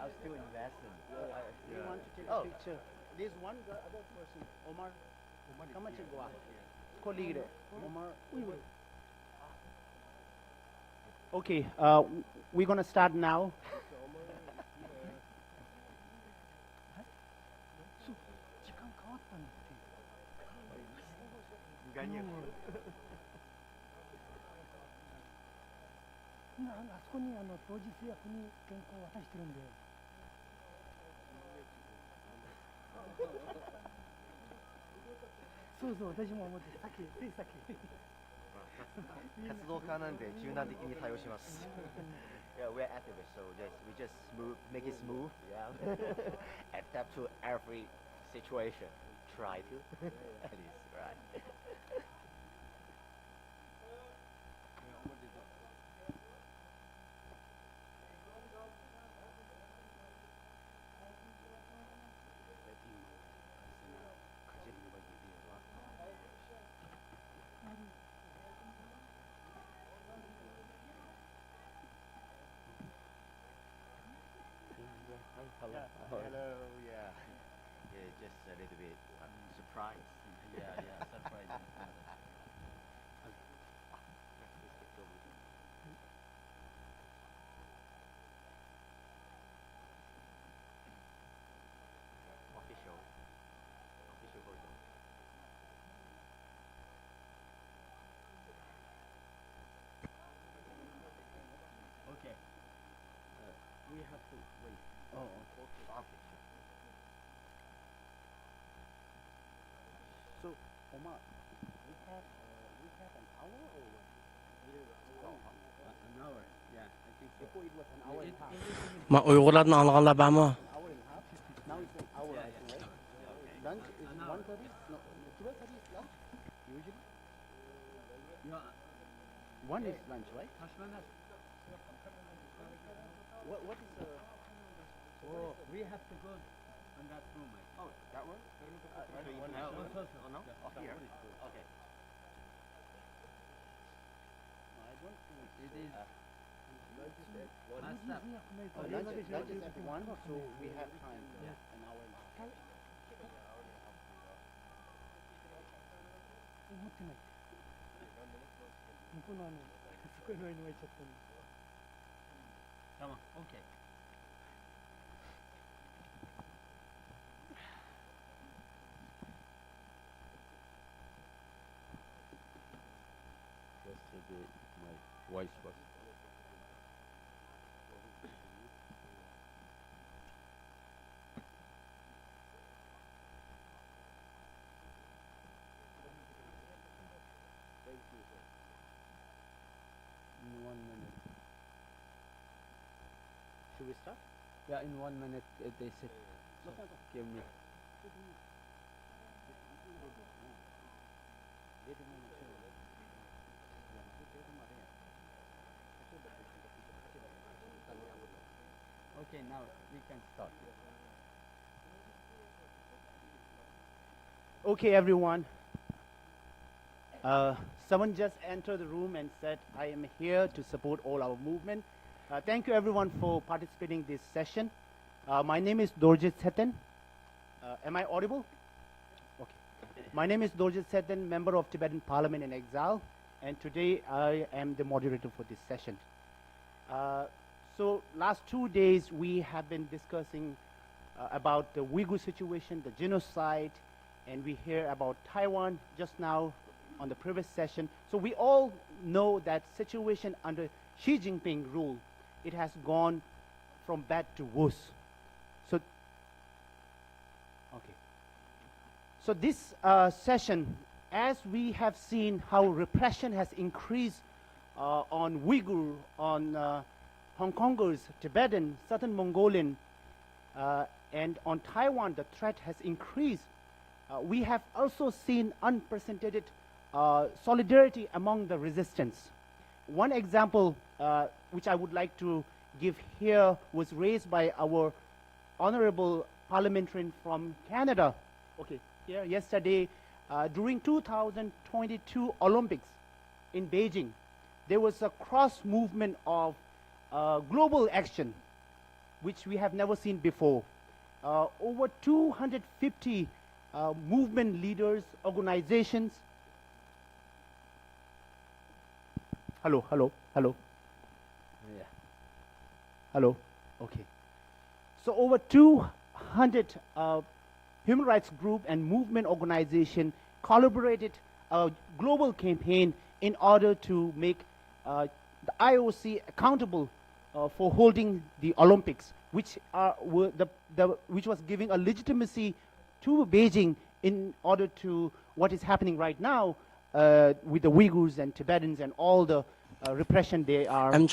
I was still in lesson. We want to take a picture. There's one the other person, Omar. Come and go out. Colleague, Omar. Okay, we're gonna start now. Yeah, we're activists, so we just make it smooth. Yeah, adapt to every situation. Try to. That is right. Hello. Yeah. Yeah, just a little bit surprised. Yeah, surprised. Official photo. Okay. We have to wait. Oh, Okay. so Omar, we have an hour or what? An hour. Yeah, I think so. Before it was an hour and a half. Ma Uyg'urlarni anlaganlar bormi? An hour and a half. Now it's an hour. I think, right? Lunch is 1:30. No, 12:30 is lunch. Usually. One is lunch, right? What is the? Oh, we have to go on that room. Oh, that one? Oh, no? Oh, here. Okay. No, I don't think It is Lunch is at one. messed up. lunch is at 1, so we have time. Yeah. An hour and a half. Come on. Okay. Yesterday, my voice was. In 1 minute. Should we start? Yeah, in 1 minute they said, give me. Okay, now we can start. Okay, everyone. Someone just entered the room and said, I am here to support all our movement. Thank you, everyone, for participating in this session. My name is Dorjit Setan. Am I audible? Okay. My name is Dorjit Setan, member of Tibetan Parliament in Exile, and today I am the moderator for this session. So last 2 days we have been discussing about the Uyghur situation, the genocide, and we hear about Taiwan just now on the previous session. So we all know that situation under Xi Jinping rule, it has gone from bad to worse. So, okay. So this session, as we have seen how repression has increased on Uyghur, on Hong Kongers, Tibetan, Southern Mongolian, and on Taiwan, the threat has increased. We have also seen unprecedented solidarity among the resistance. One example which I would like to give here was raised by our honorable parliamentarian from Canada. Okay, here yesterday during 2022 Olympics in Beijing, there was a cross movement of global action. which we have never seen before. Over 250 movement leaders, organizations. Hello, hello, hello. Yeah. Hello. Okay. So over 200 human rights group and movement organization collaborated a global campaign in order to make the IOC accountable for holding the Olympics, which which was giving a legitimacy to Beijing in order to what is happening right now with the Uyghurs and Tibetans and all the repression they are doing.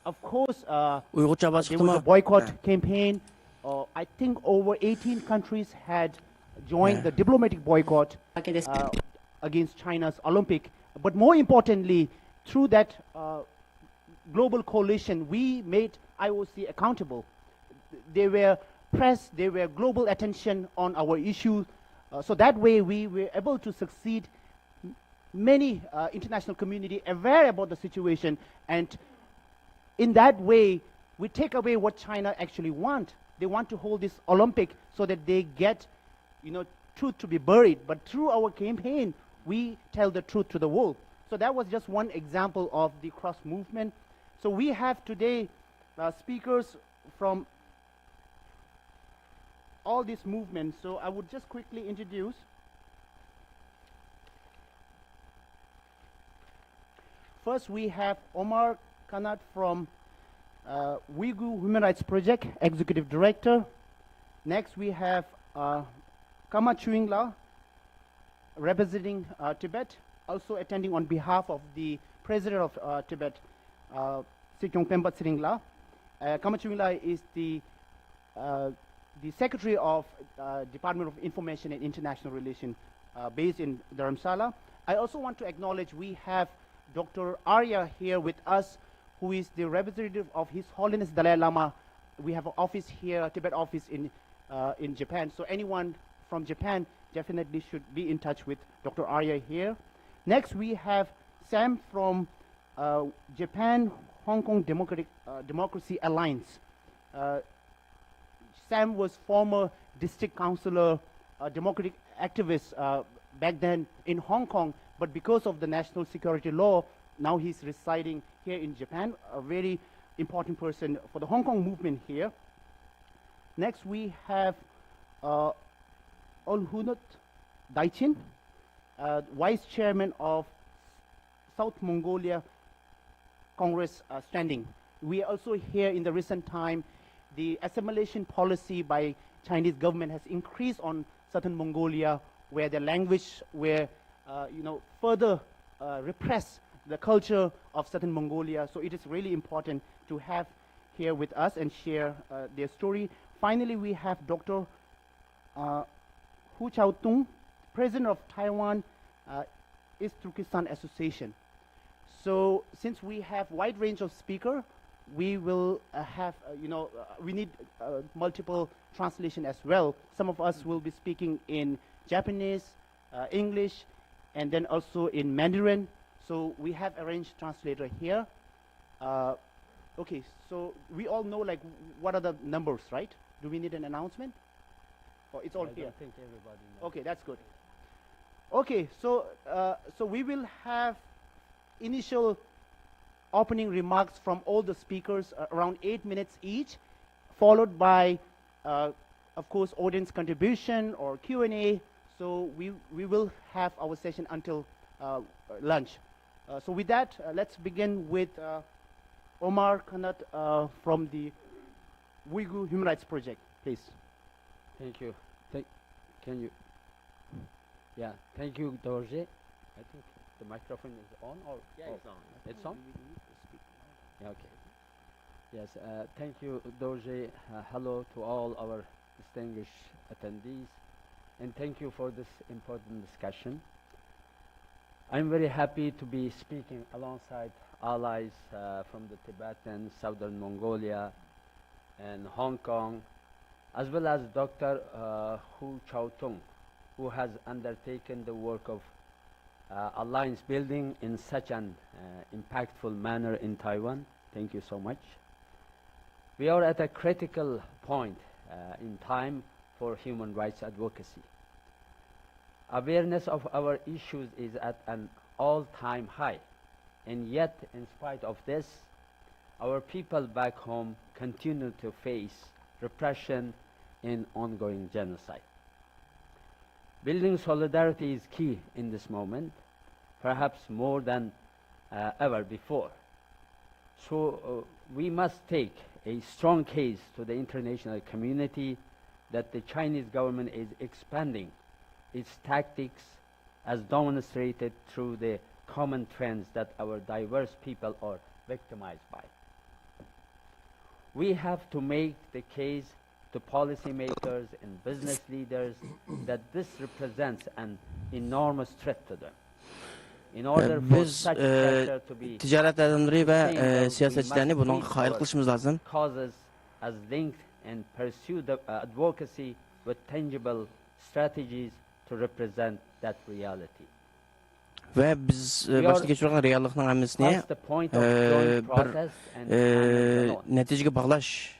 Of course, Uyg'urcha bas there was a chiqdimi? boycott campaign. I think over 18 countries had joined the diplomatic boycott against China's Olympic. But more importantly, through that global coalition, we made IOC accountable. They were press, they were global attention on our issues. So that way we were able to succeed. Many international community aware about the situation, and in that way we take away what China actually want. They want to hold this Olympic so that they get, truth to be buried. But through our campaign, we tell the truth to the world. So that was just one example of the cross movement. So we have today speakers from all these movements. So I would just quickly introduce. First, we have Omar Kanat from Uyghur Human Rights Project, Executive Director. Next, we have Kama Chuingla, representing Tibet, also attending on behalf of the President of Tibet, Sikyong Pemba Tsiringla. Kama Chuingla is the Secretary of Department of Information and International Relations based in Dharamsala. I also want to acknowledge we have Dr. Arya here with us, who is the representative of His Holiness Dalai Lama. We have an office here, Tibet office in Japan. So anyone from Japan definitely should be in touch with Dr. Arya here. Next, we have Sam from Japan Hong Kong Democracy Alliance. Sam was former district councillor, democratic activist back then in Hong Kong, but because of the national security law, now he's residing here in Japan, a very important person for the Hong Kong movement here. Next, we have Olhunut Daichin, Vice Chairman of South Mongolia Congress standing. We also hear in the recent time the assimilation policy by Chinese government has increased on southern Mongolia, where the language were further repress the culture of southern Mongolia. So it is really important to have here with us and share their story. Finally, we have Dr. Hu Chaotung, President of Taiwan East Turkestan Association. So since we have wide range of speaker, we will have, we need multiple translation as well. Some of us will be speaking in Japanese, English, and then also in Mandarin. So we have arranged translator here. Okay, so we all know like what are the numbers, right? Do we need an announcement? Or it's all I here? don't think everybody knows. Okay, that's good. Okay, so so we will have initial opening remarks from all the speakers, around 8 minutes each, followed by, of course, audience contribution or Q&A. So we will have our session until lunch. So with that, let's begin with Omar Kanat from the Uyghur Human Rights Project, please. Thank you. Can you? Yeah. Thank you, Dorje. I think the microphone is on, or Yeah, it's on. It's on. Yeah, okay. Yes. Thank you, Dorje. Hello to all our distinguished attendees, and thank you for this important discussion. I'm very happy to be speaking alongside allies from the Tibetan, Southern Mongolia, and Hong Kong, as well as Dr. Hu Chaotung, who has undertaken the work of alliance building in such an impactful manner in Taiwan. Thank you so much. We are at a critical point in time for human rights advocacy. Awareness of our issues is at an all-time high, and yet, in spite of this, our people back home continue to face repression and ongoing genocide. Building solidarity is key in this moment, perhaps more than ever before. So we must take a strong case to the international community that the Chinese government is expanding its tactics as demonstrated through the common trends that our diverse people are victimized by. We have to make the case to policymakers and business leaders that this represents an enormous threat to them. In order for Biz such pressure to be ticaret adamları ve sustained, we siyasetçilerini must bunun treat hayır our kılışımız lazım. causes as linked and pursue the advocacy with tangible strategies to represent that reality. Ve biz başta geçirilen reallıkның hamısını Past the point of growing protest and violence alone. neticeye bağlaş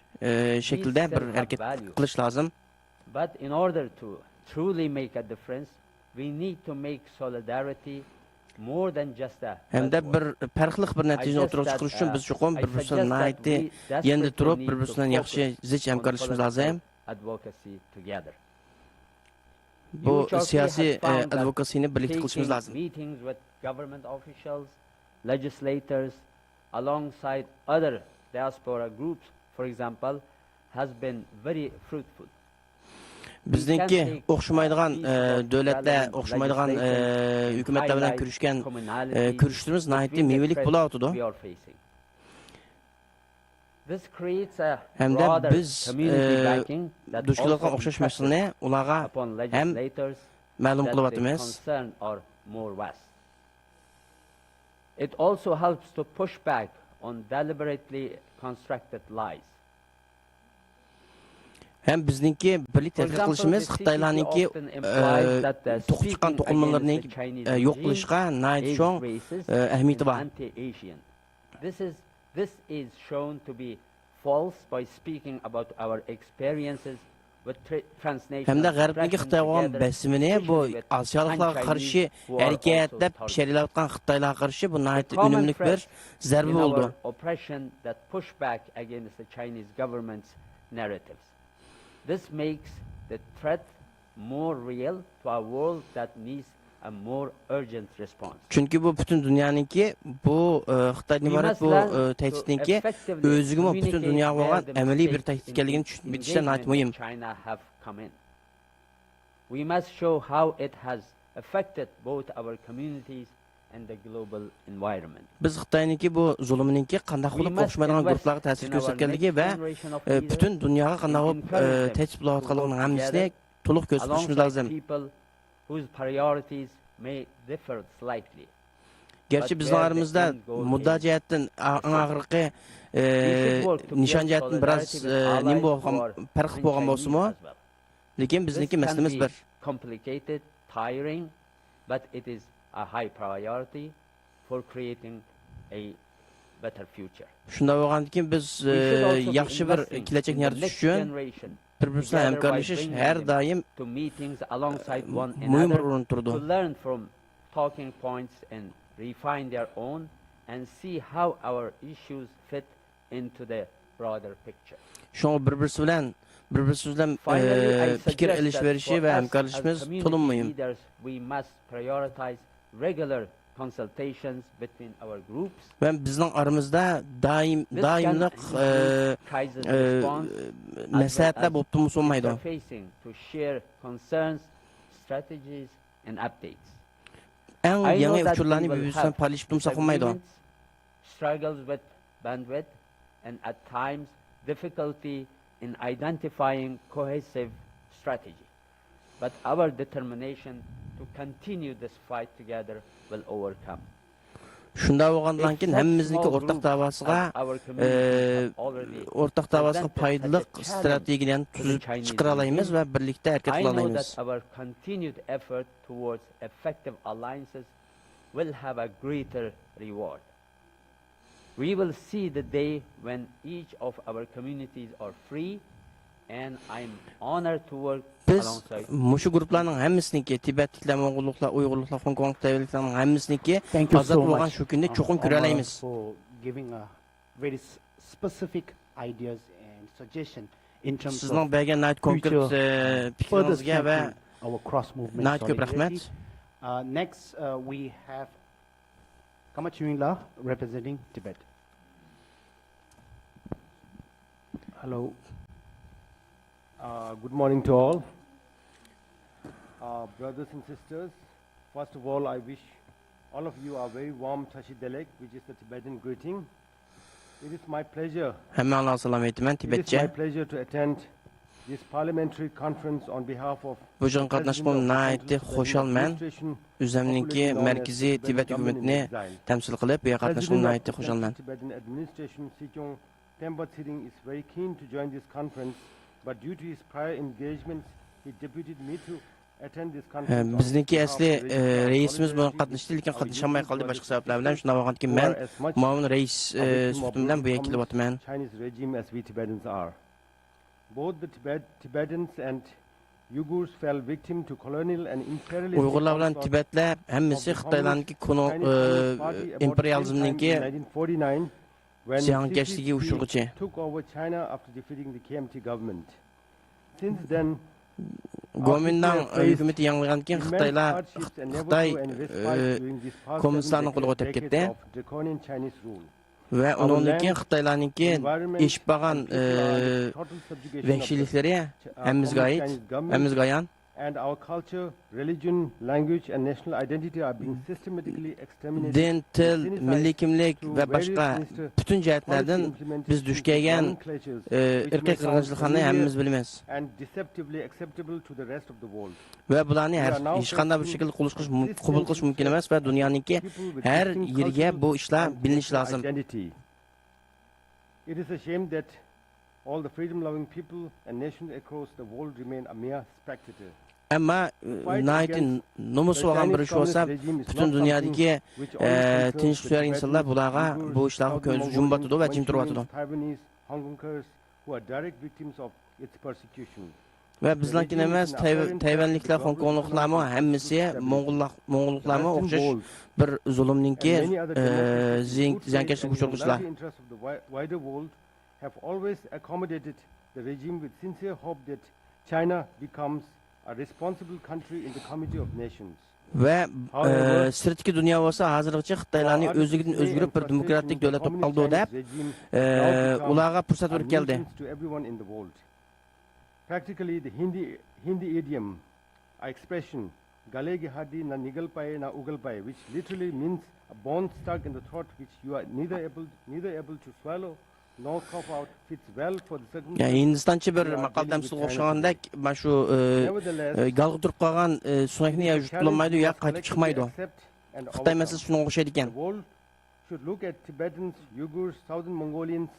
şekilde bir hareket kılış lazım. But in order to truly make a difference, we need to make solidarity more than just a Hem de buzzword. bir farklı bir neticeni oturup çıkış için biz çoğun bir-birisinden naiti yendi durup bir-birisinden yaxşı ziç hemkarlaşımız lazım. Advocacy together. Bu siyasi advokasini birlikte kılışımız Taking lazım. meetings with government officials, legislators, alongside other diaspora groups, for example, has been very fruitful. Bizdeki oxşamaydigan dövlətlər, oxşamaydigan hökumətlər bilan görüşkən görüşlərimiz naiti mevelik bulatıdı. We are facing. This creates a Hem de broader biz community backing that düşkülükə also oxşaş impresses məsələni onlara upon hem legislators məlum that the qılıbatımız. concern are more vast. It also helps to push back on deliberately constructed lies. Hem bizdeki birlikte For tədqiq example, qilishimiz the Xitaylarnınki CCP often implies that the toxup çıxan speaking toxunmalarını against the Chinese yox regime qilishqa nait is çoğ racist əhəmiyyəti and var. anti-Asian. This is shown to be false by speaking about our experiences with transnational Hem de Qərbdəki oppression Xitay olan together, bəsimini bu especially with Asiyalıqlara pan-Chinese qarşı who are also hərəkətdə targeted. pişəriləətən Xitaylara qarşı bu nait The common ünümlük thread bir zərbə in oldu. our oppression that push back against the Chinese government's narratives. This makes the threat more real to a world that needs a more urgent response. Çünki bu bütün dünyanınki bu Xitaydan ibarət bu təhdidinki özünü bütün dünya olan əməli bir təhdid ekanligini tushunib bitishdə nait mühim. China have come in. We must show how it has affected both our communities and the global environment. Biz Xitayninki bu zulmününki qandaq We bo'lib must oxşamaydigan invest guruhlarga ta'sir in our ko'rsatganligi next va generation of leaders bütün dunyoga qandaq and bo'lib encourage them tehdid bo'layotganligining hammasini to'liq ko'z tutishimiz alongside lozim. people whose priorities may differ slightly. Gerçi But bizning where the aramizda end goal mudda is jihatdan eng og'riqi We should work to build nishon jihatdan biroz solidarity with allies nim who bo'lgan are farq bo'lgan Chinese bo'lsa-mu, as well. lekin This bizniki can masalamiz be bir. complicated, tiring, but it is a high priority for creating a better future. Shunda bo'lgandan biz We should also be yaxshi bir investing kelajak in the yaratish next uchun generation bir-birisi bilan together by hamkorlashish bringing har them doim to meetings alongside one muhim bir another o'rin turdi. to learn from talking points and refine their own and see how our issues fit into the broader picture. Şoň bir-birisi bilan Finally, I fikir suggest that alışverişi for ve us as hamkorlashimiz community to'liq muhim. leaders, we must prioritize regular consultations between our groups. Ve bizning aramizda This can doimliq include crisis response maslahatlar bo'lib turmuş olmaydi. interfacing to share concerns, strategies and updates. Eng I know yangi that uchurlarni we will bir-birisi bilan have paylaşıp turmsak olmaydi. disagreements, struggles with bandwidth, and at times difficulty in identifying cohesive strategy. But our determination to continue this fight together will overcome. Shunda bo'lgandan keyin hammamizniki o'rtaq davosiga o'rtaq davosiga foydali strategiyalarni tuzib chiqara olamiz va birlikda harakat I qila know olamiz. that our continued effort towards effective alliances will have a greater reward. we will see the day when each of our communities are free, and I'm honored to work Biz alongside. mushu gruplarning hammasiniki Tibetliklar, Mo'ng'ulliklar, Uyg'urliklar, Hong Kong Tayvanliklarning hammasiniki Thank you ozod so bo'lgan much, shu kunni cho'qim ko'ra olamiz. for giving a very specific ideas and suggestion in terms Sizning of bergan nayt konkret further fikringizga va strengthening our cross movement nayt ko'p solidarity. rahmat. Next, we have Kamachunla representing Tibet. Hello. Good morning to all. Brothers and sisters, first of all, I wish all of you a very warm Tashi Delek, which is the Tibetan greeting. It is my pleasure. Hammalarga salom aytaman It is my Tibetcha. pleasure to attend this parliamentary conference on behalf of Bu jin qatnashgan nayt xushalman. O'zimningki markaziy Tibet hukumatini tamsil qilib, bu yerga qatnashgan nayt xushalman. Tibetan administration Sikyong Temba Tsering is very keen to join this conference, but due to his prior engagements, he deputed me to attend this conference. Bizniki asli reisimiz bilan qatnashdi, lekin qatnasholmay qoldi boshqa sabablar bilan. Shunday bo'lganki men muavin reis sifatim bilan bu yerga kelyapman. Chinese regime as we Tibetans are. Both the Tibetans and Uyghurs fell victim to colonial and imperialist. Uyg'urlar bilan Tibetlar hammasi Xitoylarniki imperializmningki 1949 when ziyonkashligiga uchurg'ichi. took over China after defeating the KMT government. Since then, Gomindan hukumatı yanılgan keyin Xitoylar Xitoy kommunistlarning qo'liga o'tib ketdi va undan keyin Xitoylarningki eshib bo'lgan vahshiyliklari hammamizga ayon. and our culture, religion, language and national identity are being systematically exterminated. Din, til, milliy kimlik va boshqa butun jihatlardan biz duch kelgan irqiy qirg'inchiliklarni hammamiz bilamiz. And deceptively acceptable to the rest of the world. Va bularni hech qanday bir shaklda qabul qilish mumkin emas va dunyoning har yeriga bu ishlar bilinishi lozim. It is a shame that all the freedom-loving people and nations across the world remain a mere spectator. Ammo naytin nomus bo'lgan bir ish bo'lsa, butun dunyodagi tinchliklar insonlar bularga bu ishlarga ko'z yumbatadi va jim turyapti. Va bizlarning emas, Tayvanliklar, Hong Kongliklarmi, hammasi Mo'ng'ulliklarmi o'xshash bir zulmningki ziyonkashlik uchirg'ichlar. Have always accommodated the regime with sincere hope that China becomes a responsible country in the Committee of Nations. Va sirtki dunyo bo'lsa, hozirgacha Xitoylarning o'zidan o'zgarib bir demokratik davlat bo'lib qoldi deb ularga fursat berib keldi. Practically the Hindi idiom, expression gale ki hadi na nigal paye na ugal paye, which literally means a bone stuck in the throat which you are neither able to swallow no cough out, fits well for the circumstances. Hindistoncha bir maqoldan o'xshagandek, mana shu galg'i turib qolgan sunakni yutolmaydi, yo'q qaytib chiqmaydi. Xitoy masalasi shunga o'xshaydi ekan. The world should look at Tibetans, Uyghurs, Southern Mongolians,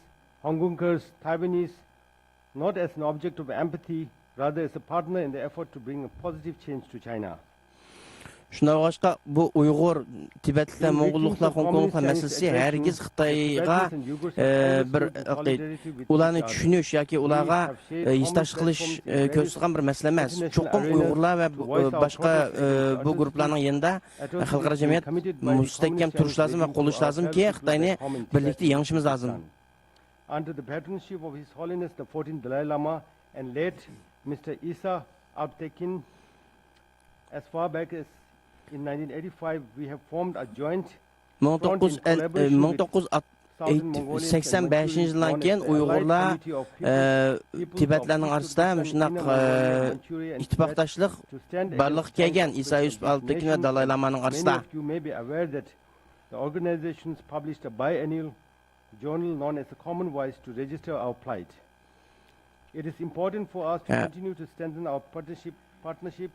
Hongkongers, Taiwanese not as an object of empathy, rather as a partner in the effort to bring a positive change to China. Shunday bo'lsa, bu Uyg'ur, Tibetliklar, Mo'ng'ulliklar, Hong Kongliklar masalasi hargiz Xitoyga bir ularni tushunish yoki ularga yetash qilish ko'zlangan bir masala emas. Cho'qim Uyg'urlar va boshqa bu guruhlarning yanında xalqaro jamiyat mustahkam turish lozim va qo'llash lozimki, Xitoyni birlikda yengishimiz lozim. Under the patronship of His Holiness the 14th Dalai Lama and late Mr. Isa Abtekin, as far back as in 1985, we have formed a joint 1985 yildan keyin Uyg'urlar Tibetlarning orasida shunaq ittifoqdoshlik barliq kelgan Isa Yusuf Altekin va Dalai Lamaning orasida. You may be aware that the organizations published a biannual journal known as the Common Voice to register our plight. It is important for us to continue to strengthen our partnership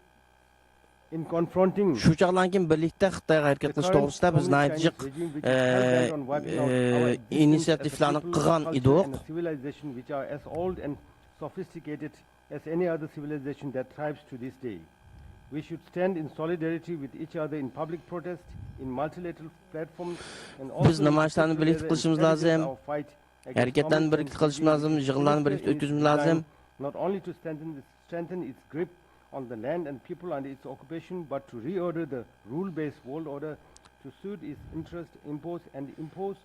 in confronting shu chaqdan keyin birlikda Xitoyga harakat qilish to'g'risida biz natijiq inisiativlarni qilgan edik. Civilization which are as old and sophisticated as any other civilization that thrives to this day. We should stand in solidarity with each other in public protest, in multilateral platforms, and Biz also namoyishlarni birlikda together in qilishimiz strategize lozim. our fight against Hareketlarni common birlikda sense qilishimiz lozim, regime. yig'inlarni birlikda Minister o'tkazishimiz is lozim. designed not only to strengthen its grip on the land and people under its occupation, but to reorder the rule-based world order to suit its interest, impose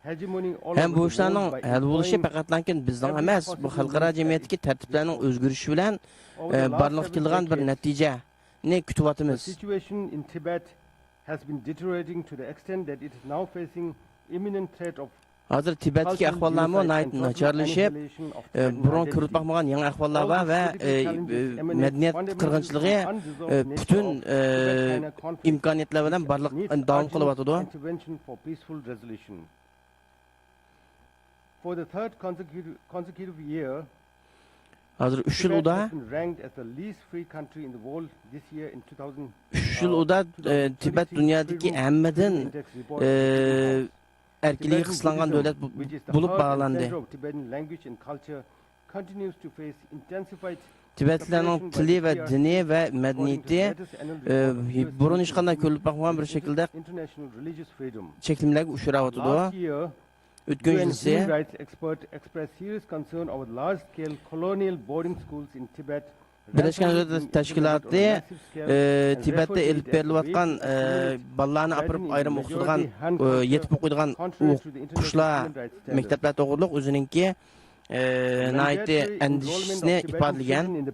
hegemony all Hem over bu the işlerin world by hal bo'lişi employing faqatlankin bizning emas, bu xalqaro jamiyatdagi tartiblarning o'zgarishi bilan barliq kelgan bir natijani kutyapmiz. The situation in Tibet has been deteriorating to the extent that it is now facing imminent threat of Hozir Tibetdagi ahvollarmi nacharlashib, burun ko'rib boqmagan yangi ahvollar bor va madaniyat qirg'inchiligi butun imkoniyatlar bilan barliq davom qilyotidi. intervention for peaceful resolution. For the third consecutive year, Hozir 3 yil Tibet uda has been ranked as the least free country in the world this year in 2000. 3 yil uda Tibet dunyodagi hammadan erkinliği kısıtlangan devlet bulup bağlandı. Tibetlilerin tili ve dini ve medeniyeti burun hiç kadar körülüp bakmayan bir şekilde çekimlerge uçuravatıdı. Ötken yılsı Birleşken Milletler Teşkilatı Tibet'te elip berilayotgan balalarni apırıp ayrım okuturgan, yetip okuyduğan kuşlar, mektepler to'g'riliq o'zininki naiti endişisini ifadelagan.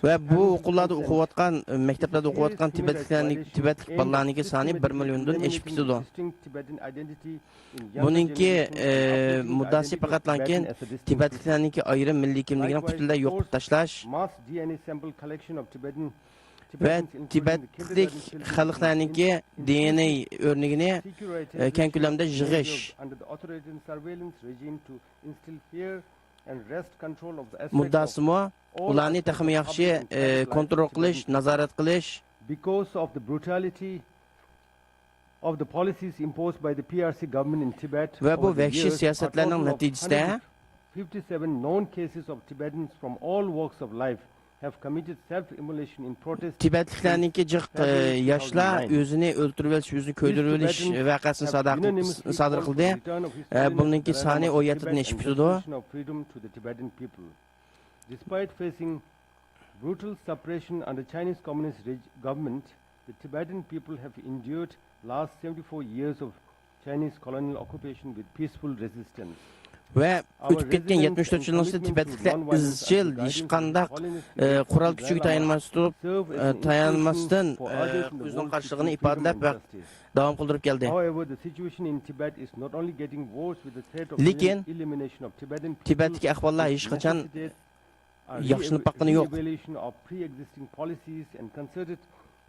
Ve bu okullarda okuyotgan, mekteplarda okuyotgan Tibetlik balalarniki soni 1 milliondan eşip ketdi. Buningki muddasi faqatlankin Tibetliklarniki ayrim milliy kimligini butunlay yo'q qilib tashlash ve Tibetlik xalqlarniki DNA o'rnigini keng ko'lamda yig'ish muddasimi ularni taxmi yaxshi kontrol qilish, nazorat qilish because of the brutality of the policies imposed by the PRC government in Tibet ve bu over the vahşi years, siyasetlerinin a total of neticesinde 157 known cases of Tibetans from all walks of life have committed self-immolation in protest. Tibetliklarniki jiq yoshlar o'zini o'ltirib olish, o'zini ko'ydirib olish voqeasini sodir qildi. Buningki soni 17 dan oshib ketdi. Despite facing brutal suppression under Chinese Communist government, the Tibetan people have endured last 74 years of Chinese colonial occupation with peaceful resistance. Ve ötüp ketken 74 yılın içinde Tibetlikler izchil hech qandaq qural kuchiga tayanmasdan o'zining qarshiligini ifodalab va davom qildirib keldi. Lekin Tibetdagi ahvollar hech qachon yaxshilanib boqqani yo'q.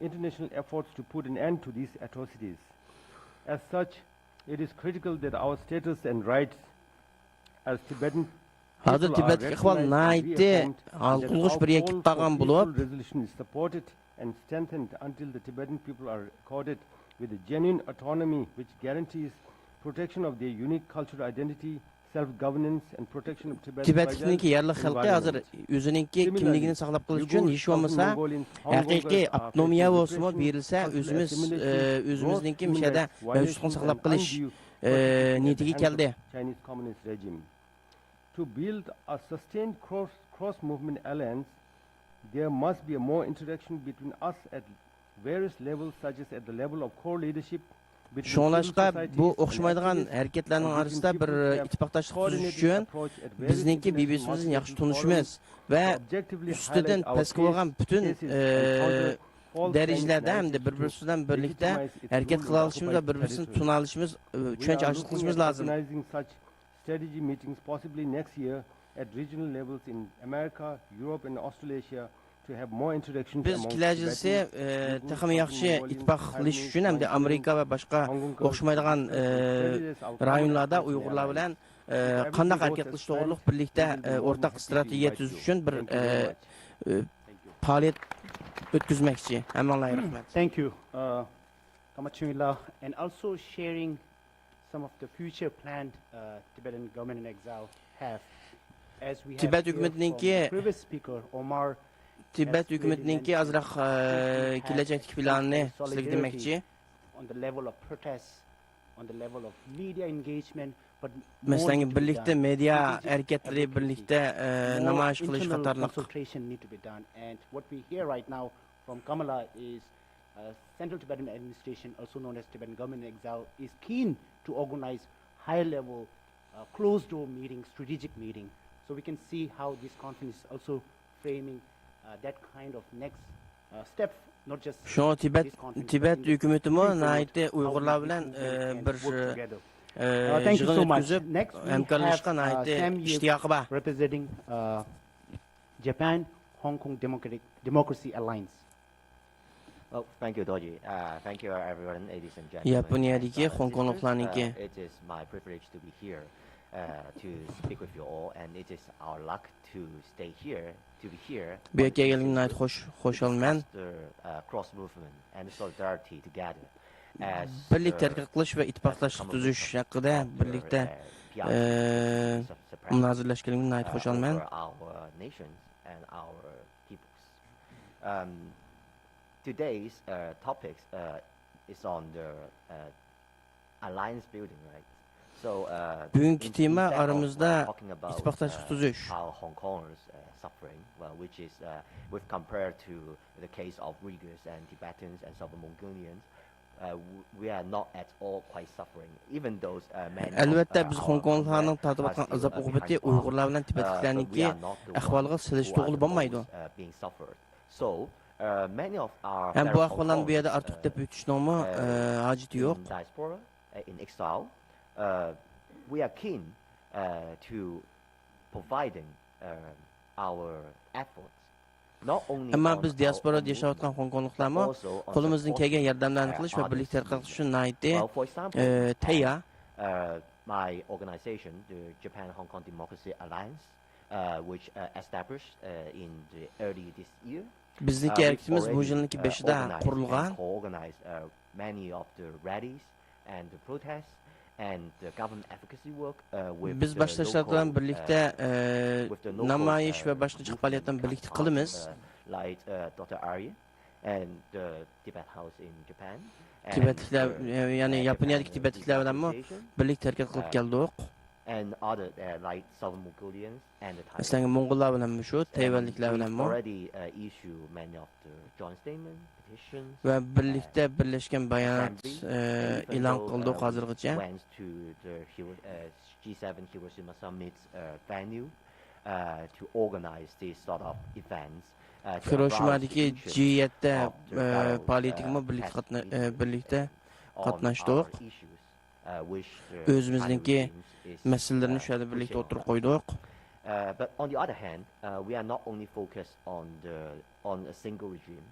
International efforts to put an end to these atrocities. As such, it is critical that our status and rights as Tibetan Hozir Tibetdagi ahvol naiti alqilg'ish bir yakib qolgan bo'lib, resolution is supported and strengthened until the Tibetan people are accorded with a genuine autonomy which guarantees protection of their unique cultural identity, self-governance and protection of Tibetlikniki yerli xalqi hozir o'zininki kimligini saqlab qolish uchun hech bo'lmasa haqiqiy avtonomiya bo'lsa berilsa o'zimizniki mishada mavjudligini saqlab qolish niyatiga keldi. Chinese Communist regime. To build a sustained cross-movement alliance, there must be a more interaction between us at various levels, such as at the level of core leadership. Şoňlaşqa bu oqşmaydigan hareketlerning orasida bir ittifoqdoshlik tuzish uchun bizningki birbirimizni yaxshi tunishimiz va ustidan pastga bo'lgan butun darajalarda hamda bir-birimiz bilan birlikda harakat qila olishimiz va bir-birimizni tuna olishimiz, tushuncha hosil qilishimiz lozim. Strategy meetings possibly next year at regional levels in America, Europe and Australasia to have more interactions. Biz kelajisi taxmi yaxshi ittifoqlash uchun hamda Amerika va boshqa o'xshamaydigan rayonlarda Uyg'urlar bilan qanday harakat qilish to'g'riliq birlikda o'rtaq strategiya tuzish uchun bir faoliyat o'tkazmoqchi. Hammalarga rahmat. Thank you, Kamachunila, and also sharing some of the future planned Tibetan government in exile have. as we have Tibet heard from hükümetininki- the previous speaker, Omar, Tibet hükümetininki azraq kelajakdagi planni sizlarga demoqchi. on the level of protest, on the level of media engagement, but Masalan, more birlikda need to be media done. Strategic harakatları, advocacy. birlikda More namoyish qilish internal qatorliq. consultation need to be done. And what we hear right now from Kamala is Central Tibetan Administration, also known as Tibetan Government in Exile, is keen to organize high-level, closed-door meetings, strategic meeting. So we can see how this conference is also framing that kind of next step, not just Şo Tibet this conference, but Tibet in the hükümeti mo moving forward, naite how Uygurlar we bilen can bir work together. yig'in Thank you so much. ötküzüp Next we hamkorlashishga have naite Sam Yip ishtiyaqi bor. representing Japan Hong Kong Democracy Alliance. Well, thank you, Doji. Thank you, everyone, ladies and gentlemen. Yaponiyadagi And, Hong Kongliklarniki. It is my privilege to be here to speak with you all, and it is our luck to stay here, to be here. Bu yerga kelganimdan ayt xo'shalman. The cross movement and solidarity together. As Birlik tarqib qilish va ittifoqlashish tuzish haqida birlikda munozirlashganimdan ayt xo'shalman. For our nations and our peoples. Today's topics is on the alliance building, right? So, Bugungi tema instead of, aramizda talking about, ittifoqlashib tuzish. how Hong Kongers suffering, well, which is with compared to the case of Uyghurs and Tibetans and Southern Mongolians, we are not at all quite suffering, even those many. Albatta biz Hong Kongliklarning tatib atgan azob uqubati Uyg'urlar bilan Tibetliklarniki ahvoliga silish to'g'ri bo'lmaydi. Being suffered. So, many of our Ham bu fellow ahvollarni bu yerda Hong ortiq Kongers, deb o'tishning hojati yo'q. in diaspora, in exile, we are keen to providing our efforts. Not only Ammo on biz our diasporada own yashayotgan Hong movement, Kongliklarmi but also on qo'limizdan kelgan supporting, yordamlarni qilish va others' birlik tarqib qilish uchun movements. nayti Well, for example, tayyor. my organization, the Japan Hong Kong Democracy Alliance, which established in the early this year. Bizniki harakatimiz bu yilning 5ida qurilgan. Co-organized many of the rallies and the protests and the government advocacy work with Biz the boshlashlar local, bilan birlikda with the local, namoyish va boshqa faoliyatlarni birlikda qilamiz. Like Dr. Arya and the Tibet House in Japan. and, Tibetliklar, ya'ni Japan Yaponiyadagi Tibetliklar bilan Association, birlik harakat qilib keldik. and other like Southern Mongolians and the Taiwan. Masalan, Mongollar bilan shu, And Tayvanliklar we've bilan already issued many of the joint statement, petitions, va birlikda birlashgan bayonot assembly, even e'lon though, qildik we hozirgacha. went to the G7 Hiroshima summit venue to organize these sort of events. To Hiroshimadagi arouse the interest G7 of the fellow, faoliyatiga birlikda qatnashdik. O'zimizniki masalalarni shu yerda birlikda o'tirib qo'ydik. But on the other hand, we are not only focused on a single regime,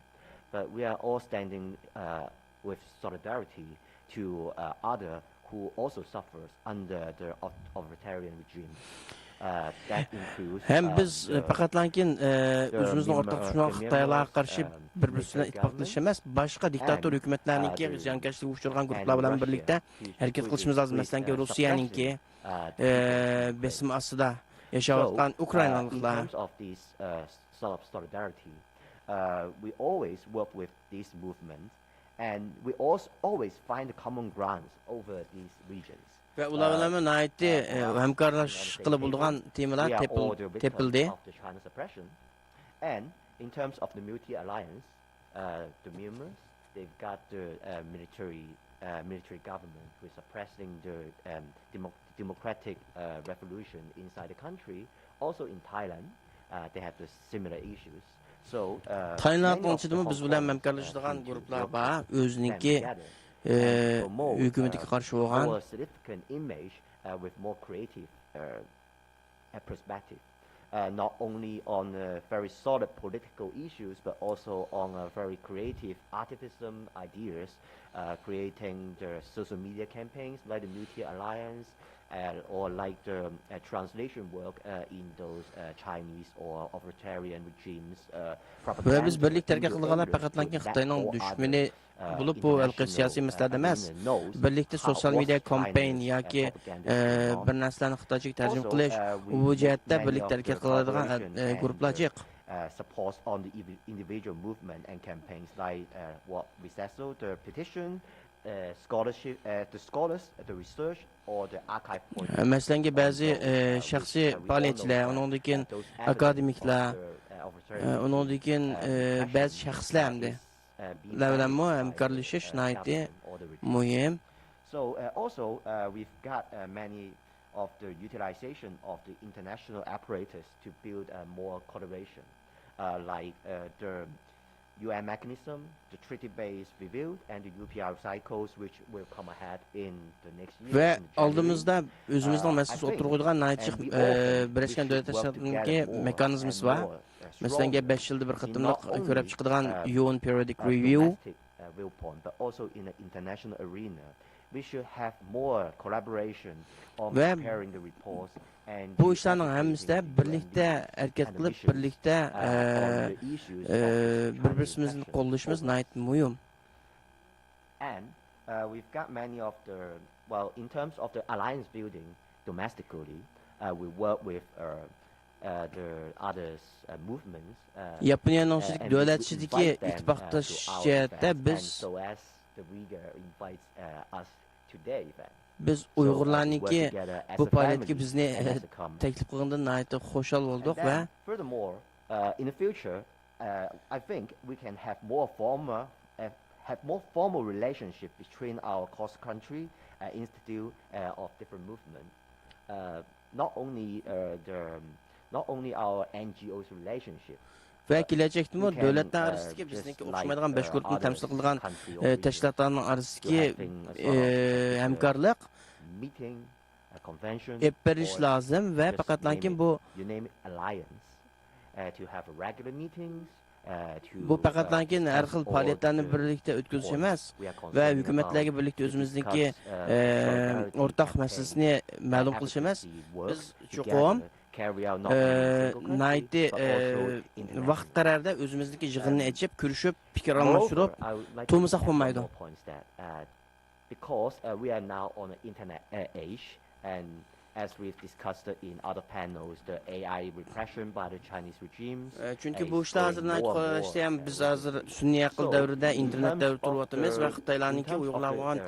but we are all standing with solidarity to other who also suffers under the authoritarian regime. That includes Hem biz faqatlankin o'zimizning o'rtaq tushungan Xitoylarga qarshi bir-birisidan ittifoqlash emas, boshqa diktator hukumatlarningki ziyonkashlik uchirgan guruhlar bilan birlikda harakat qilishimiz lozim. Masalan, Rossiyaninki besim ostida yashayotgan Ukrainaliklar. In terms of this sort of solidarity, we always work with these movements, and we also always find common grounds over these regions. Ve ular bilan nayti hamkorlashish qilib bo'lgan temalar tepildi. And in terms of the multi-alliance, the Myanmars, they've got the military government who is suppressing the democratic revolution inside the country. Also in Thailand, they have the similar issues. So, Taylandning ichida biz bilan hamkorlashadigan guruhlar bor, o'zininki hükümetiga qarshi bo'lgan. A significant image with more creative perspective, not only on very solid political issues, but also on very creative activism ideas, creating the social media campaigns like the Multi Alliance, or like the translation work in those Chinese or authoritarian regimes. Ve biz birlikte kılgana pakatlankin Xitayning düşmeni bulup bu ülke siyasi meselede emas. Birlikte sosyal medya kampanya yoki bir narsalarni Xitoycha tercüme qilish bu jihatda birlikte qiladigan guruhlar jiq. Supports on the individual movement and campaigns like what we said, so the petition, scholarship, the scholars, the research, or the archive. Mesela bazı şahsi faaliyetçiler, onundakin akademikler, onundakin bazı şahslar hamda lavlanma hamkorlashish naydi muhim. So also we've got many of the utilization of the international apparatus to build more collaboration, like the UN mechanism, the treaty-based review, and the UPR cycles, which will come ahead in the next year. Ve aldığımızda özümüzden mesaj oturğuduğun nayçıq Birleşken Devletler Teşkilatı'ndaki mekanizması var. Mesela 5 yılda bir kıtımlık körep çıkıdığın UN Periodic Review. But also in the international arena, we should have more collaboration on Ve preparing the reports. Bu işlerin hemisi de birlikte hareket kılıp birlikte birbirimizin kollaşımız nayet mühim. And we've got many of the, well, in terms of the alliance building domestically, we work with the others movements. Yaponiyanın devletçideki ittifaktaşçıda biz the Uyghur invites us today. Biz Uygurlarnınki bu faaliyetki bizni teklif kılığında nayet hoşal olduk ve furthermore, in the future, I think we can have more formal relationship between our cross-country institute of different movements. Not only our NGOs relationship. Ve gelecekte mi devletler arasındaki bizdeki oluşmayan 5 grubun temsil kılgan teşkilatların arasındaki hemkarlık hep beriş lazım ve fakat lakin bu fakat lakin her xil faaliyetlerini birlikte ötküzüşemez ve hükümetlerle birlikte özümüzdeki ortak meselesini malum kılışamaz. Biz çoğum naydi vaqt qararda özümüzdeki yığınını açıp, görüşüp, fikir alıştırıp tutmasak olmaydı. Because we are now on the internet age, and as we've discussed in other panels, the AI repression by the Chinese regimes. Çünkü bu işte hazırdan kolaylaştıyan biz hazır sünni akıl devrinde internet devri turvatımız ve Xitaylarınki uygulanan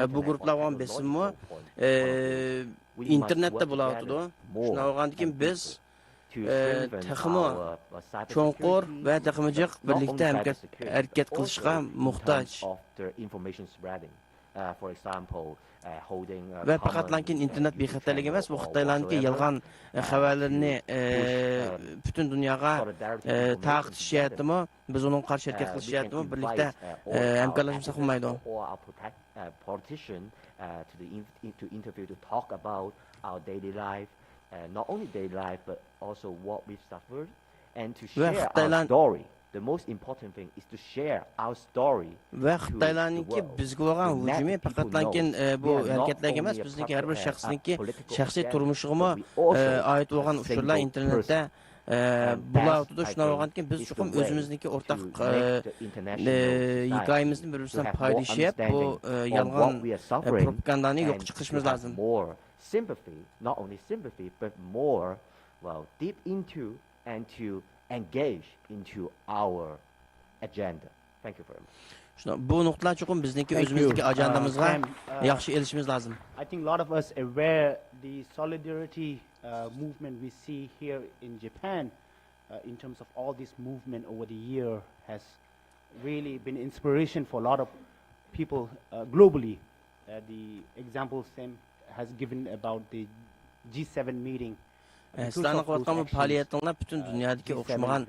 bu gruplardan besimi internette bulatıdı. Şuna olğandıkin biz texmi çoğunqur ve texmicik birlikte hareket kılışqa muhtaç. Ve faqatlankin internet bexatarligi emas, bu Xitoylarniki yolg'on xabarlarni bütün dunyoga taqtishyaptimi, biz uning qarshi harakat qilishyaptimi, birlikda hamkorlashmasak bo'lmaydi. To interview, to talk about our daily life, not only daily life but also what we've suffered, and to share our story. The most important thing is to share our story. Ve Xitoylarniki bizga bo'lgan hujumi faqatlankin bu harakatlarga emas, bizniki har bir shaxsniki shaxsiy turmushig'imi oid bo'lgan usullar internetda bulatdi. Shuna bo'lganki biz chuqur o'zimizniki o'rtaq hikoyamizni bir-birisidan paylaşıp bu yolg'on propagandani yo'q chiqarishimiz lozim. More sympathy, not only sympathy but more, well, deep into and to engage into our agenda. Thank you very much. Bu noktalar chuqur bizniki o'zimizdagi ajandamizga yaxshi erishimiz lozim. I think a lot of us aware the solidarity movement we see here in Japan in terms of all this movement over the year has really been inspiration for a lot of people globally. The example Sam has given about the G7 meeting. Sizlarning qilayotgan bu faoliyatinglar butun dunyodagi o'xshamagan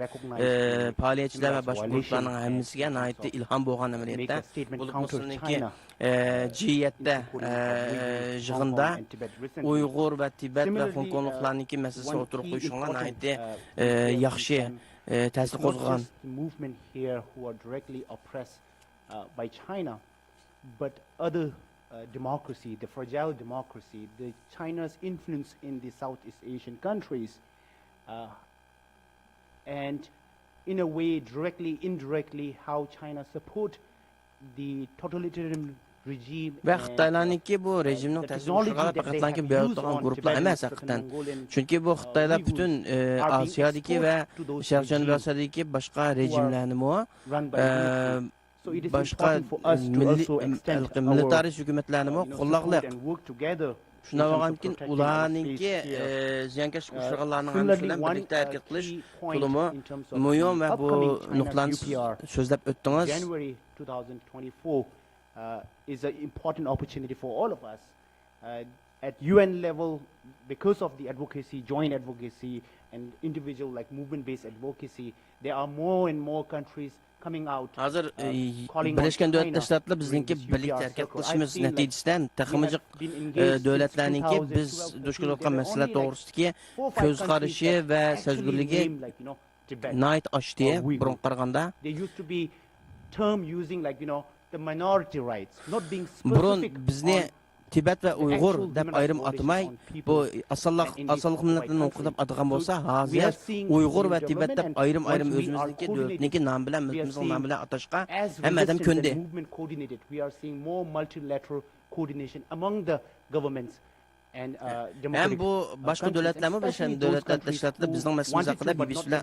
faoliyatchilar va boshqa guruhlarning hammasiga nihoyatda ilhom bo'lgan amaliyotda. Bu sizniki G7da yig'inda Uyg'ur va Tibet va Hong Kongliklarniki masalasi o'tirib qo'yishinglar nihoyatda yaxshi ta'sir qo'zg'agan. Movement here who are directly oppressed by China, but other democracy, the fragile democracy, the China's influence in the Southeast Asian countries, and in a way, directly, indirectly, how China support the totalitarian regime. Ve Xitaylarnınki bu rejimnin təsiri faqatlanki beyotlanan gruplar emas haqiqatan. Çünki bu Xitaylar bütün Asiyadaki ve Şərq Cənubi Asiyadaki başqa rejimlerini başqa militarist hükümetlerini qollaqlıq. Şuna bağlamkin ularninki ziyankeş uçurğanlarının hamısıyla birlikte hareket qilish tulumu mühim ve bu nuqtlarni sözləb ötdünüz. January 2024 is an important opportunity for all of us. At UN level, because of the advocacy, joint advocacy, and individual like movement-based advocacy, there are more and more countries coming out. Hazır Birleşken Devletler Ştatları bizninki birlikte hareket qilishimiz neticəsindən taxımıcıq dövlətlərninki biz duş qılıyotqan məsələ doğrusudaki göz qarışı və sözgürlüyü nait açdı burun qaraganda. There used to be term using like the minority rights, not being burun specific bizni Tibet ve Uyghur dep ayrım atmay bu asallık milletlerinin okudap adıgan bolsa hazır Uyghur ve Tibet dep ayrım özümüzdeki dövletniki nam bilen milletimizin nam bilen ataşqa hem adam köndü. We are seeing more multilateral coordination among the governments. Hem bu başka devletlerimi Birleşen Devletler Teşkilatı'da bizden meselemiz hakkında birbirisiyle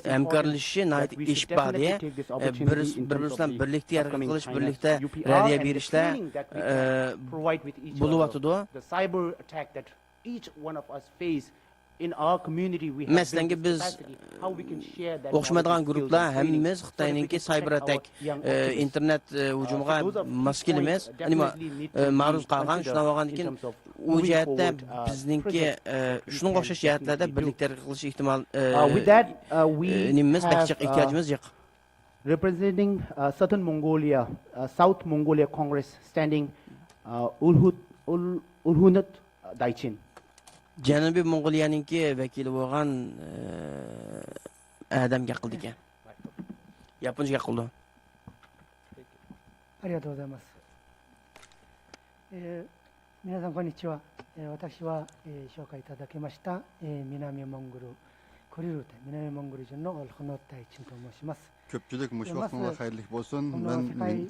hemkarlışı nait iş badiye birbirisiyle birlikte hareket kılış, birlikte radiye bir işle buluvatıdı. Mesela biz oxumadığan gruplar hemimiz Xitayninki cyber attack internet hücumuğa maskilimiz maruz qalğan şuna bağlandıkın o cəhətdə bizninki şunun oxşaş cəhətlərdə birlikdə qilish ihtimal nimimiz bəkçək ehtiyacımız yox. Representing Southern Mongolia, South Mongolia Congress standing Ulhunut Daichen. Janubiy Mongoliyanınki vekili bo'lgan adam gaqildi ekan. Yaponcha gaqildi. ありがとうございます。皆さんこんにちは。私は、紹介いただきました、南モンゴルコリルテ南モンゴル人のUlhunut Daichenと申します。 Köpçülük muşvaqtınızga xayrlik bolsun. Men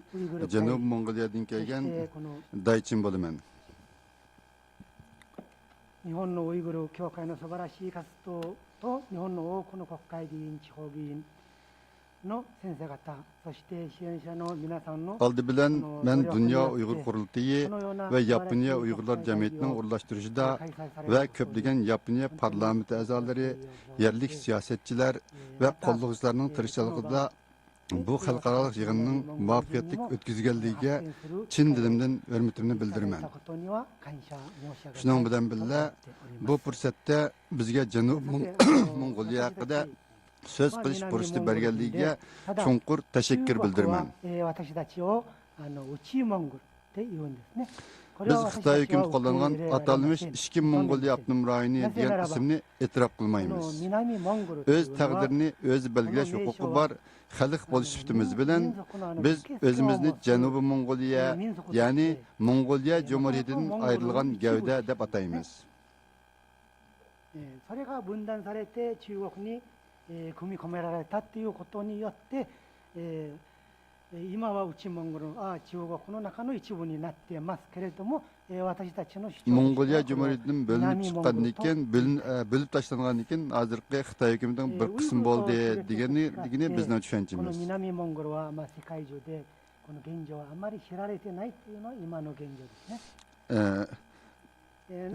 Janub Mongoliyadan kelgan Daichen bo'laman. 日本のウイグル協会の素晴らしい活動と日本の多くの国会議員、地方議員の先生方、そして支援者の皆さんの Aldı bilen men Dünya Uyghur Kurultayı ve Yaponiya Uygurlar Cemiyeti'nin uğurlaştırıcıda ve köplegen Yaponiya parlamenti azaları, yerlik siyasetçiler ve kolluğuzlarının tırışçılıqıda bu xalqaralıq yığınının muvaffaqiyetlik ötküzgənligiga Çin dilimden hürmetimni bildirmen. Şunun bilen billa bu fursatda bizga Janub Mongoliya haqida söz qilish fursati berganligiga chunqur tashakkur bildirman. Biz Xitoy hukumat qo'llangan atalmış İşki Mongoliya Abnum rayoni degan ismni e'tirof qilmaymiz. O'z taqdirini o'zi belgilash huquqi bor xalq bo'lish sifatimiz bilan biz o'zimizni Janubiy Mongoliya, ya'ni Mongoliya Jumhuriyatidan ayrilgan gavda deb ataymiz. それが分断されて中国に組み込められたということによって、今は内モンゴル中国の中の一部になっていますけれども、私たちの主張 Mongoliya Cumhuriyeti'nin bölünüp çıqqandan keyin, bölüp taşlangandan keyin hozirgi Xitoy hukumatining bir qismi bo'ldi degani bizning tushunchamiz. 南モンゴルは世界中でこの現状はあまり知られてないというのは今の現状ですね。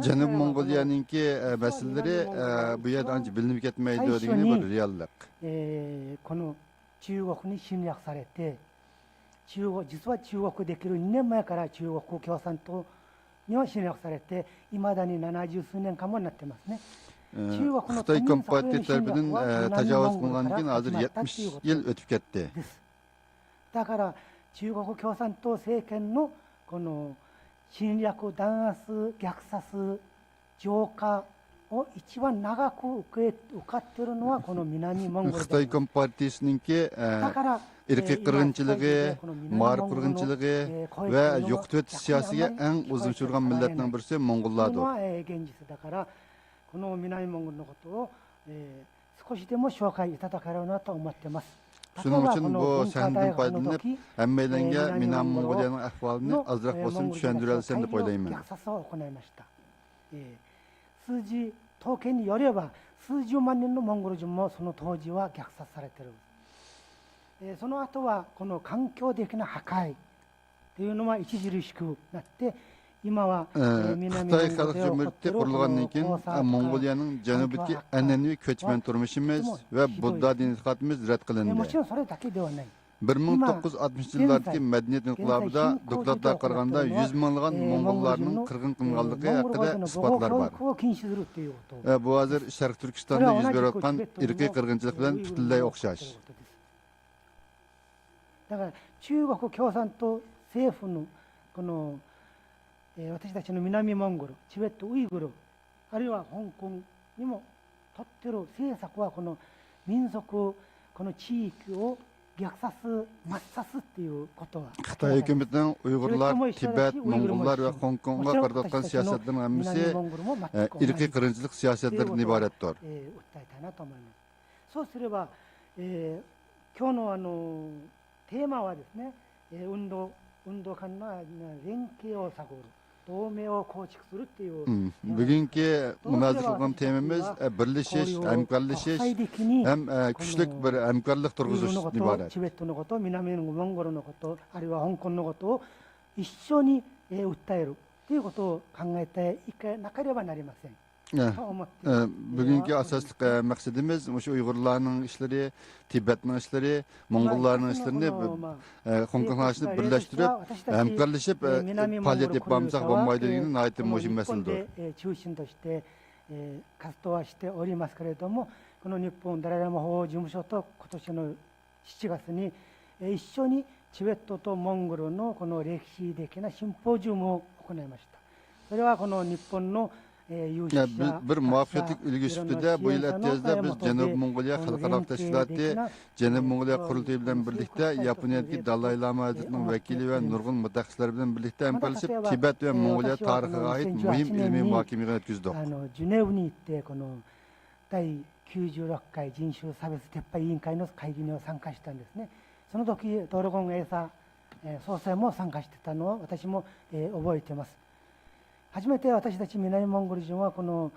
Janub Mongoliyaningki masalaları bu yerda ancha bilinib ketmaydi degani bir reallik. この中国に侵略されて、実は中国できる2年前から中国共産党には侵略されて、いまだに70数年間もなってますね。Xitoy Komünist Partiya tarafidan tajovuz qilingandan keyin hozir 70 yil o'tib ketdi. だから中国共産党政権のこの侵略、弾圧、虐殺、浄化を一番長く受かっているのはこの南モンゴル Xitoy Kompartiyasininki irqiy qirg'inchiligi, ma'rif qirg'inchiligi va yo'qotib siyosiga eng uzun surgan millatning birisi Mo'ng'ullardir. 現実だからこの南モンゴルのことを少しでも紹介いただければなと思っています。 Shuning uchun bu sahnadan foydalanib, hammalarga Minan Mong'oliyaning ahvolini ozroq bo'lsin tushuntiralsan deb o'ylayman. 数字統計によれば数十万人のモンゴル人もその当時は虐殺されている。その後はこの環境的な破壊というのは著しくなって、今は南モンゴルで起こっている Mong'oliyaning janubidagi an'anaviy ko'chman turmushimiz va Budda din e'tiqodimiz rad qilindi. もちろんそれだけではない。 1960 yillardagi madaniyat inqilobida dokladlar qaraganda 100 minglagan Mo'ng'ullarning qirg'in qilinganligi haqida isbotlar bor. Bu hozir Sharq Turkistonda yuz berayotgan irqiy qirg'inchilik bilan butunlay o'xshash. だから中国共産党政府のこの私たちの南モンゴル、チベット、ウイグル、あるいは香港にも取っている政策はこの民族、この地域を虐殺、抹殺っていうことは。 Xitoy hukumatining Uyg'urlar, Tibet, Mo'ng'ullar va Hong Kongga qaratayotgan siyosatlarning hammasi irqiy qirg'inchilik siyosatlaridan iboratdir. 訴えたいなと思います。そうすれば、今日のテーマはですね、運動間の連携を探る。 同盟を構築するっていう。 Bugungi munozara qilgan temamiz birlashish, hamkorlashish ham kuchli bir hamkorlik turg'izishdan iborat. チベットのこと、南モンゴルのこと、あるいは香港のことを一緒に訴えるということを考えていかなければなりません。 Bugungi asosli maqsadimiz o'sha Uyg'urlarning ishlari, Tibetning ishlari, Mo'ng'ullarning ishlarini Hong Kongning ishlarini birlashtirib, hamkorlashib faoliyat yapamsak bo'lmaydi degan nihoyatda muhim masaladir. 中心として活動はしておりますけれども、この日本ダライラマ法事務所と今年の7月に一緒にチベットとモンゴルのこの歴史的なシンポジウムを行いました。それはこの日本の bir muvaffaqiyatli ulgu sifatida bu yil o'tkazda biz Janubiy Mong'oliya xalqaro tashkiloti, Janubiy Mong'oliya qurultoyi bilan birlikda Yaponiyadagi Dalay Lama Hazratlarining vakili va nurg'un mutaxassislar bilan birlikda hamkorlashib Tibet va Mong'oliya tarixiga oid muhim ilmiy muhokamaga o'tkazdik. ジュネーブに行ってこの第96回人種差別撤廃委員会の会議に参加したんですね。その時ドルゴン・エーサ総裁も参加してたのを私も覚えています。 初めて私たち南モンゴル人はこの、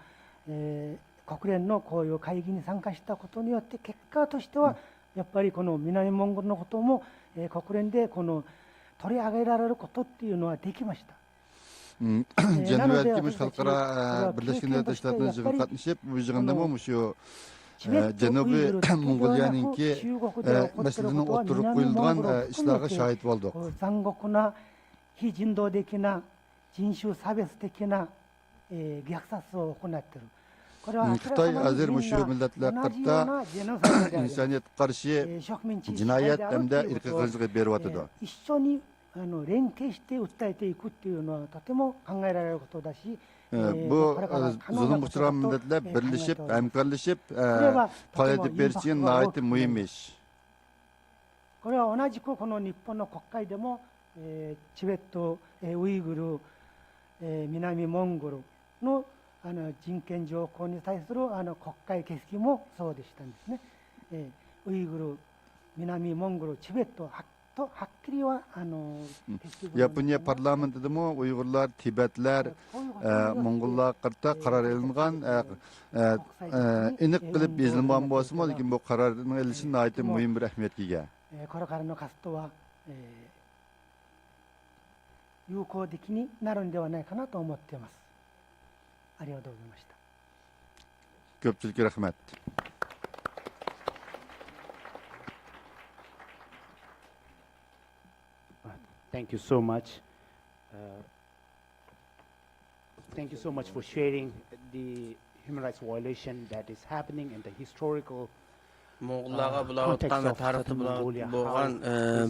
国連のこういう会議に参加したことによって結果としてはやっぱりこの南モンゴルのことも、国連でこの取り上げられることっていうのはできました。 Janubiy xalqaro birlashgan davlatlar tashkilotining yig'in qatnashib, bu yig'inda ham shu Janubiy Mong'oliyaninki masalaning o'ttirib qo'yilgan ishlarga shohid bo'ldik. 残酷な非人道的な 人種差別的な虐殺を行っている。これは Xitoy hozir bu shu millatlar haqida insoniyatga qarshi jinoyat hamda irqiy qirg'inchilik beryotidi. 一緒に連携して訴えていくっていうのはとても考えられることだし、 bu zulm uchragan millatlar birlashib, hamkorlashib faoliyat berish uchun nihoyatda muhim ish. これは同じくこの日本の国会でもチベット、ウイグル 南モンゴルの人権条項に対する国会決議もそうでしたんですね。ウイグル、南モンゴル、チベットとはっきりはYaponiya parlamentidami Uyg'urlar, Tibetlar, Mo'ng'ullar qarta qaror qilingan, aniq qilib yozilgan bo'lsa-mu, lekin bu qarorning ilinishi nihoyatda muhim bir ahamiyatga ega. これからの活動は有効的になるんではないかなと思っています。ありがとうございました。 Ko'pchilikga rahmat. Thank you so much. Thank you so much for sharing the human rights violation that is happening and the historical Moğollarga bulayotgan ve tarixte bo'lgan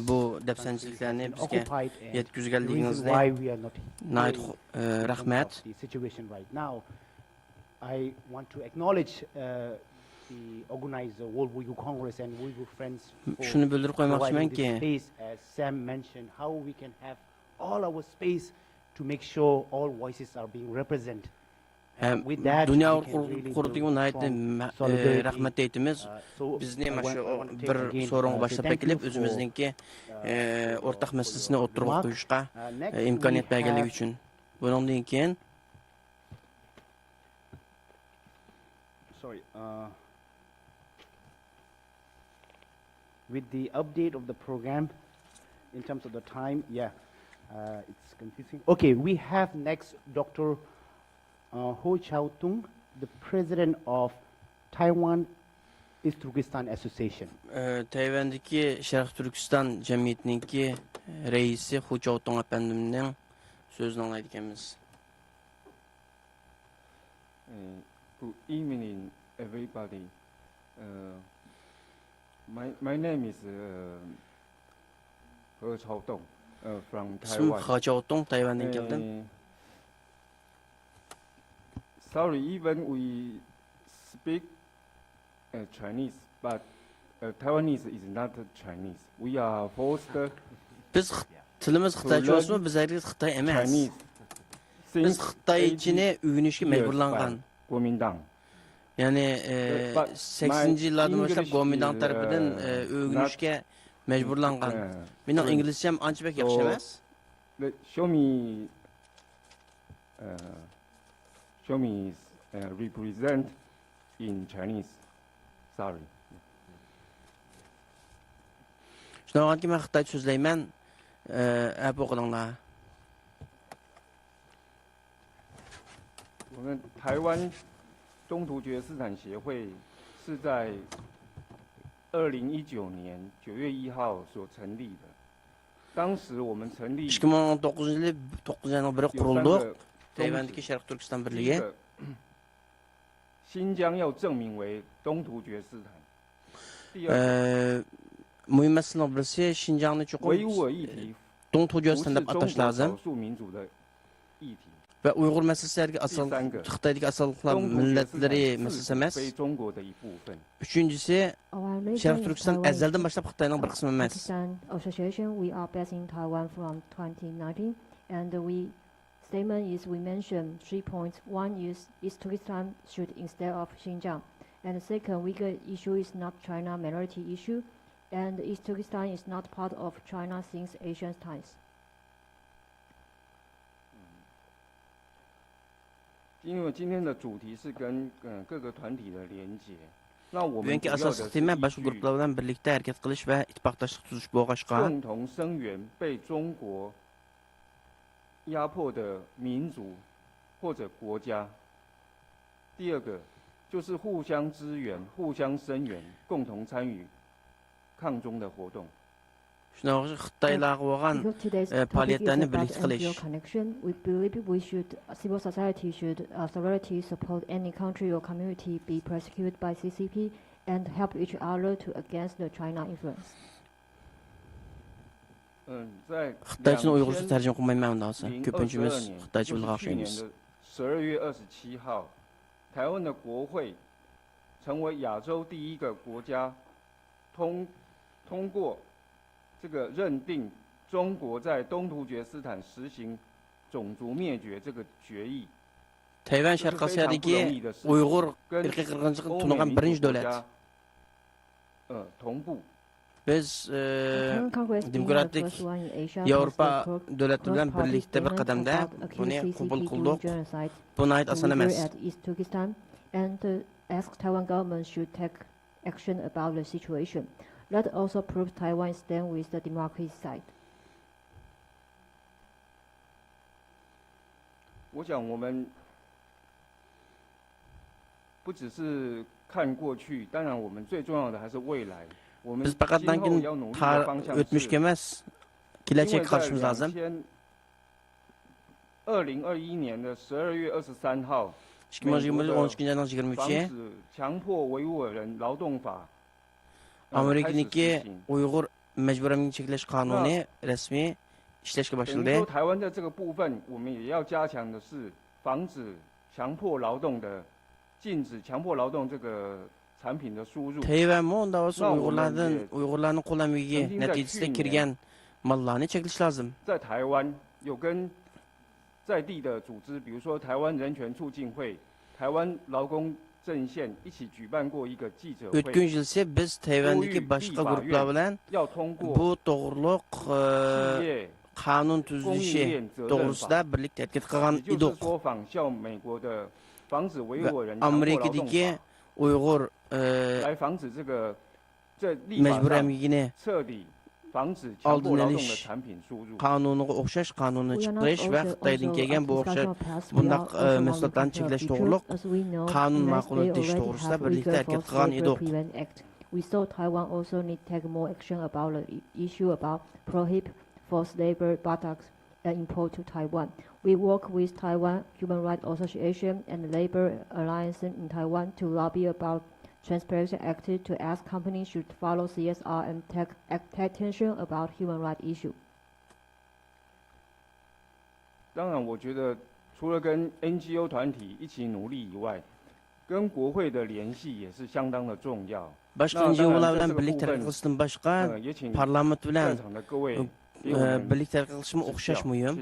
bu dafsanchiliklarni bizga yetkazganligingizni nayt rahmat. I want to acknowledge the organizer, World Uyghur Congress and Uyghur Friends for Şunu bildirip koymak providing istiyorum this ki space, as Sam mentioned, how we can have all our space to make sure all voices are being represented. hem With that, dünya we can really kurulduğu build nayetli strong solidarity. rahmet eytimiz. So Bizni I maşu want to take bir again, sorun say başlap thank you ekilip for, özümüzdeki ortak for meselesini your oturup remark. koyuşqa Next imkaniyet we belgelik have, üçün. Bundan keyin sorry, with the update of the program in terms of the time, yeah, it's confusing. Okay, we have next Dr. Ho Chao Tung, the president of Taiwan East Turkestan Association. Tayvan'daki Şərq Türkistan Cemiyeti'ninki reisi Hu Chaotong efendimden sözünü anlaydı ekemiz. Good evening, everybody. My name is He Chaotong from İsmim Taiwan. Hu Chaotong, Tayvan'dan geldim. Sorry, even we speak Chinese, but Taiwanese is not Chinese. We are forced Biz tilimiz Xitaycha olsa, biz herkes Xitay emas. Chinese. Biz Since Xitaychini öğrenişke 80 years mecburlangan. by Kuomintang. Yani But 80-ci yıllardan başlap English Kuomintang is, tarafından öğrenişke mecburlangan. Benim İngilizcem anca pek yaxşı emas. Show me represent in Chinese. Sorry. Şuna vaxtki mən Xitayca sözləyəm, əb oqulunlar. 我们台湾东突厥斯坦协会是在2019年9月1号所成立的。当时我们成立 2019 yılı 9 ayının biri kuruldu. Tayvan'daki Şərq Türkistan Birliği. 新疆要证明为东突厥斯坦。第二， Mühim məsələnin birisi Şinjanı çoxum 维吾尔议题 Dong 不 Türkistan 是 deb 中 ataş 国 lazım 少数民族的议题。 və Uyğur məsələləri asıl Xitay'dakı asallıqlar 东突厥斯坦 millətləri 是 məsələsi emas. 非中国的一部分。 Üçüncüsü Şərq Türkistan əzəldən başlap Xitayның bir qismi emas. Association, we are based in Taiwan from 2019, and statement is we mention 3 points. One is East Turkestan should instead of Xinjiang, and the second Uyghur issue is not China minority issue, and East Turkestan is not part of China since ancient times. 因为今天的主题是跟各个团体的连接，那我们 Bugünkü 主要的 asas 是 tema 依 başqa 据 qruplar bilan birlikdə hərəkət qilish və ittifaqdaşlıq tutuş bolğaçqa 共同声援被中国压迫的民族或者国家。第二个就是互相支援、互相声援，共同参与抗中的活动。 Şuna Xitaylarga bo'lgan Because today's topic is fəaliyyətlərini about birlikdə NGO qilish. connection. We believe civil society should thoroughly support any country or community be persecuted by CCP and help each other to against the China influence. 在 Xitaychani Uyğurcha tərcümə qılmayım mən ondan sonra. 2022 Köpüncümüz 年， Xitaycha 就 bilgə 是去年 axşayımız. 的12月27号，台湾的国会成为亚洲第一个国家通过这个认定中国在东突厥斯坦实行种族灭绝这个决议。 Tayvan Şərq Asiyadakı Uyğur irqi qırğınçılığını tunuğan birinci dövlət. 同步。 Biz Taiwan Congress being the demokratik first one in Asia Avrupa passed the dövlətləri bilan cross-party birlikdə bir statement qədəmdə about bunu accused qəbul CCP qıldıq. doing genocide Buna aid asan Uyghur emas. at East Turkestan, and asked Taiwan government should take action about the situation. That also proves Taiwan stand with the democracy side. 我想我们不只是看过去，当然我们最重要的还是未来。我们 Biz 今 faqatdan 后 keyin 要努力的方向是， o'tmishga emas, 因为 kelajakka 在 qarashimiz lazım. 2021年的12月23号， 2020 12 ayning 防 23-chi 止强迫维吾尔人劳动法 Amerikaniki Uyghur majburiy emgak cheklash qonuni rasmiy ishlashga 等于说 boshladi. 台湾在这个部分，我们也要加强的是防止强迫劳动的禁止强迫劳动这个产品的输入。 Tayvan'ı onda olsa Uygurların qo'l amaliga natijasida kirgan mallarni cheklash lozim. 在台湾有跟在地的组织，比如说台湾人权促进会、台湾劳工阵线一起举办过一个记者会。 O'tgan yilsa biz Tayvandagi boshqa guruhlar bilan bu to'g'riliq qonun tuzilishi to'g'risida birlikda harakat qilgan edik. Amerikadagi Uyg'ur majburiy emgakini oldini olish qonuniga o'xshash qonunni chiqarish va Xitoydan kelgan bu o'xshash bundaq mahsulotlarni cheklash to'g'riliq qonun ma'qul etish to'g'risida birlikda harakat qilgan edik. We saw Taiwan also need to take more action about the issue about prohibit forced labor buttocks import to Taiwan. We work with Taiwan Human Rights Association and Labor Alliance in Taiwan to lobby about Transparency Act to ask companies should follow CSR and take attention about human rights issue. 当然，我觉得除了跟 NGO 团体一起努力以外，跟国会的联系也是相当的重要。 Başqa NGO'lar bilan birlikda harakat qilishdan boshqa parlament bilan birlikda harakat qilishimiz o'xshash muhim.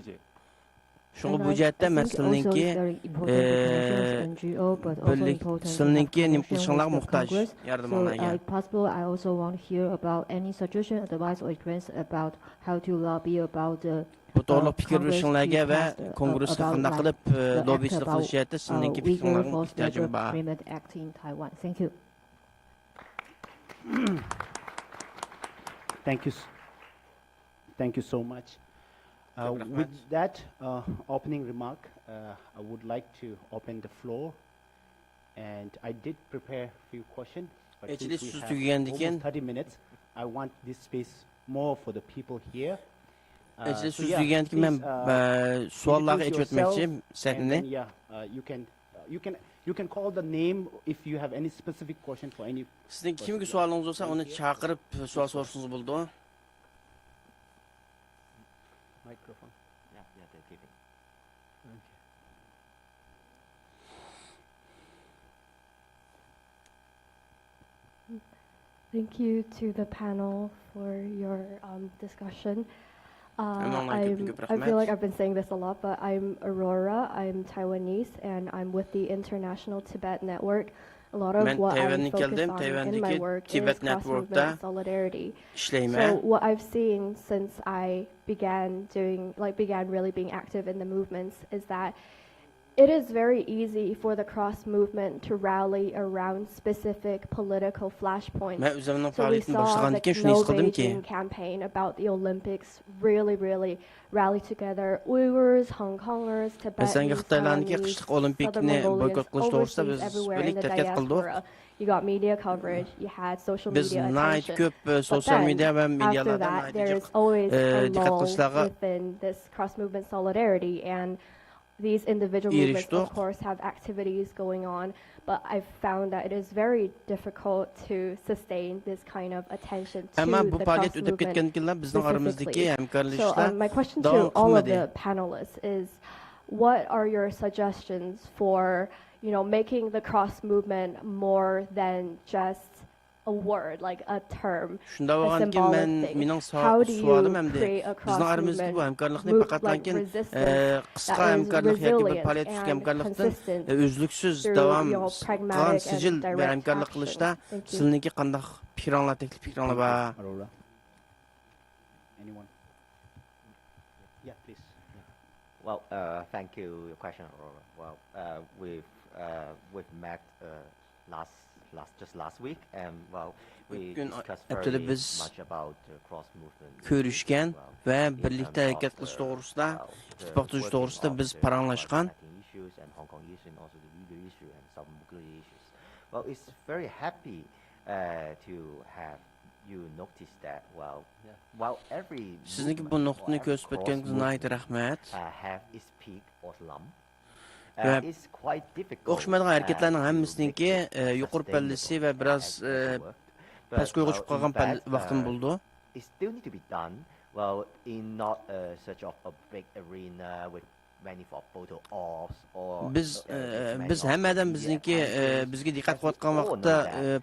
Shunga bu jihatda masalaninki sizlarninki nima qilishinglar muhtoj yordamlarga. If possible, I also want to hear about any suggestion, advice or experience about how to lobby about the Bu to'g'ri fikr berishinglarga va kongressga qanday qilib lobbichilik qilish jihatda sizlarninki fikringlarga ehtiyojim bor. Thank you. Thank you so much. With that opening remark, I would like to open the floor, and I did prepare a few questions. But since we have almost 30 minutes, I want this space more for the people here. So yeah, please, introduce yourself, and then, you can call the name if you have any specific question for any. Sizning kimga savolingiz bo'lsa, uni chaqirib savol sorsangiz bo'ladi. Microphone. Yeah, they're giving. Thank you to the panel for your discussion. I feel like I've been saying this a lot, but I'm Aurora. I'm Taiwanese, and I'm with the International Tibet Network. A lot of what I'm focused on in my work is cross-movement solidarity. So what I've seen since I began really being active in the movements is that it is very easy for the cross movement to rally around specific political flashpoints. So we saw the No Beijing campaign about the Olympics really rally together Uyghurs, Hong Kongers, Tibetans, Taiwanese, Southern Mongolians, overseas, everywhere in the diaspora. You got media coverage, you had social media attention. But then, after that, there is always a lull within this cross-movement solidarity, and these individual movements, of course, have activities going on, but I've found that it is very difficult to sustain this kind of attention to the cross-movement specifically. So my question to all of the panelists is, what are your suggestions for, making the cross-movement more than just a word, like a term, a symbolic thing? How do you create a cross-movement like resistance that is resilient and consistent through pragmatic and direct action? Thank you. Aurora. Anyone? Yeah, please. Well, thank you for your question, Aurora. Well, we've met just last week, and well, we discussed very much about cross movement. Ko'rishgan va birlikda harakat qilish to'g'risida, ittifoq tuzish to'g'risida biz paranglashgan. Issues and Hong Kong issue, and also the Uyghur issue and Southern Mongolian issues. Well, it's very happy to have you notice that. Well, every Sizniki bu nuqtani ko'rsatib o'tganingiz rahmat. Have its peak or slump. O'xshamaydigan harakatlarning hammasiniki yuqori pallasi va biroz pastga tushib qolgan vaqtim bo'ldi. It still need to be done. Well, in not such of a big arena with many for photo ops or biz hammadan bizniki bizga diqqat qilayotgan vaqtda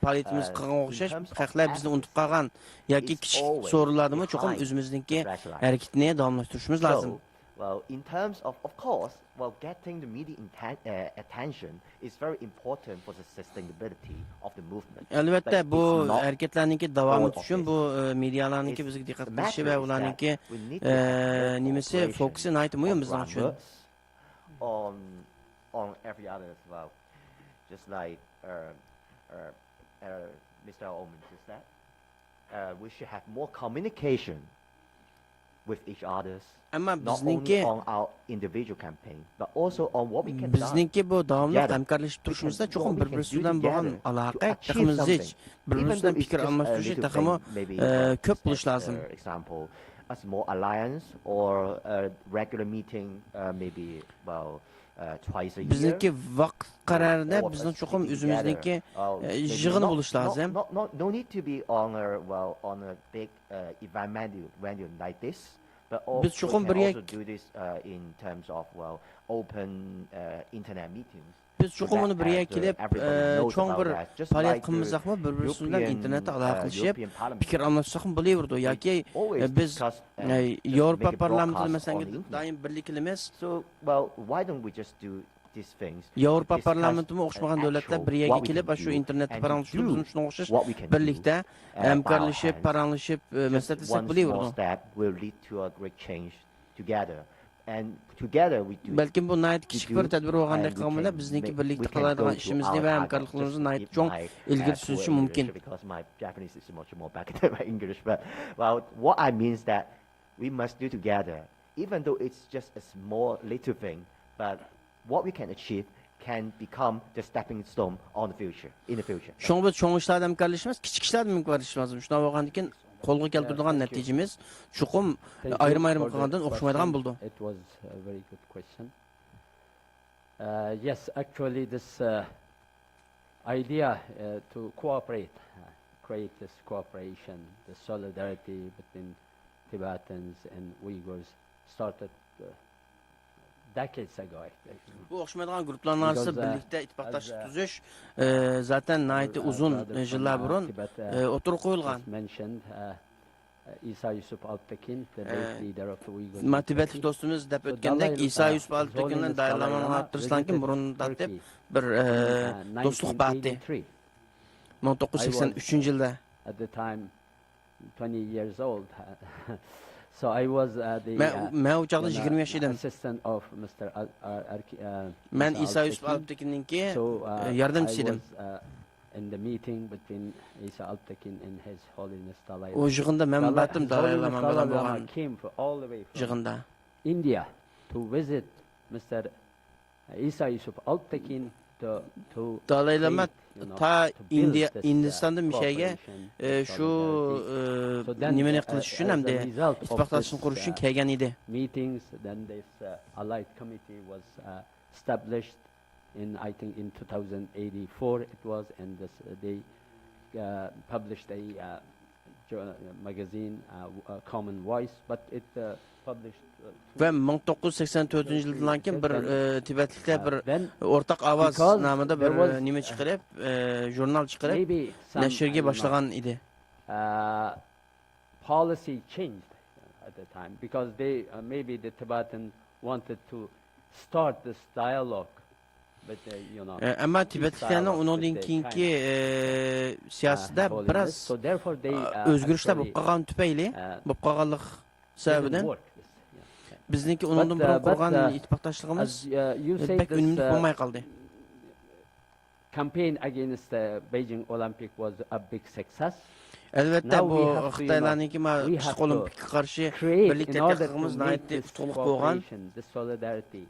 faoliyatimiz qilgan o'xshash haqlar bizni unutib qolgan yoki kichik so'rinlardimi cho'qim o'zimizniki harakatni davomlashtirishimiz lozim. Well, in terms of course, well, getting the media attention is very important for the sustainability of the movement. Albatta bu harakatlarningki davom etishi uchun bu medialarningki bizga diqqat qilishi va ularningki nimasi fokusi nihoyat muhim bizning uchun. On every other as well, just like Mr. Oman just said, we should have more communication with each others, not only on our individual campaign, but also on what we can do. Bizniki bu davomli hamkorlashib turishimizda cho'qim bir-birimiz bilan bo'lgan aloqa, taxmizich, bir-birimiz bilan fikr almashtirish taxmi ko'p bo'lish lozim. Example, a small alliance or a regular meeting, maybe twice a year. Bizniki vaqt qarorida bizning cho'qim o'zimizniki yig'in bo'lish lozim. No need to be on a big event venue like this. Biz cho'qim bir do this in terms of open internet meetings. Biz cho'qim uni birga kelib cho'ng bir faoliyat qilmizaqmi bir-birimiz bilan internetda aloqa qilishib fikr almashsaqmi bo'laverdi yoki biz Yevropa parlamentida masalan doim birlikimiz. So why don't we just do these things? Yevropa parlamentimi o'xshamagan davlatlar birga kelib shu internetda paranglashib bizning shunga o'xshash birlikda hamkorlashib paranglashib maslahatlasak bo'laverdi. Will lead to a great change together. And together we do. Balkim bu nihoyat kichik bir tadbir bo'lgandek qilganlar bizniki birlikda qiladigan ishimizni va hamkorliklarimizni nihoyat cho'ng ilgari surishi mumkin. Because my Japanese is much more better than my English, but what I mean is that we must do together, even though it's just a small little thing, but what we can achieve can become the stepping stone on the future, in the future. Şoň biz çoň işlerde hamkorlashimiz, kichik ishlarda hamkorlashimiz lozim. Shunday bo'lgandan keyin qo'lga keltiradigan natijamiz chuqum ayrim-ayrim qilgandan o'xshamaydigan bo'ldi. It was a very good question. Yes, actually this idea to cooperate, create this cooperation, the solidarity between Tibetans and Uyghurs started decades ago. Bu o'xshamaydigan guruhlarning orasida birlikda ittifoqdoshlik tuzish zaten nihoyat uzun yillar burun o'tirib qo'yilgan. İsa Yusuf Alptekin, the late leader of the Uyghur. Matibetlik do'stimiz deb o'tgandek İsa Yusuf Alptekinning dayarlangan hatırışdan keyin burun tortib bir do'stlik batdi. 1983-yilda. At the time 20 years old. So I was men o chaqda 20 yosh edim. Assistant of Mr. Men İsa Yusuf Alptekinninki yordamchisi edim. In the meeting between Isa Alptekin and His Holiness Dalai Lama. O yig'inda men batim Dalai Lama bilan bo'lgan. Came all the way from yig'inda India to visit Mr. Isa Yusuf Alptekin to Dalai Lama ta Hindistonda mishaga shu nimani qilish uchun hamda ittifoqdoshlikni qurish uchun kelgan edi. Meetings, then this allied committee was established in I think in 2084 it was, and this, they published a magazine, Common Voice, but it published. Ve 1984-yildan keyin bir Tibetliklar bir o'rtaq ovoz nomida bir nima chiqarib, jurnal chiqarib nashrga boshlagan edi. Policy changed at the time because they maybe the Tibetan wanted to start this dialogue. Ama Tibetliklarning undan keyingi siyosatda biroz o'zgarishlar bo'lib qolgan tufayli, bo'lib qolganlik sababidan bizniki undan burun qurgan ittifoqdoshligimiz pek unumli bo'lmay qoldi. Campaign against the Beijing Olympic was a big success. Albatta bu Xitoylarningki Qishki Olimpikka qarshi birlikda qilganimiz nihoyat utuqliq bo'lgan. The solidarity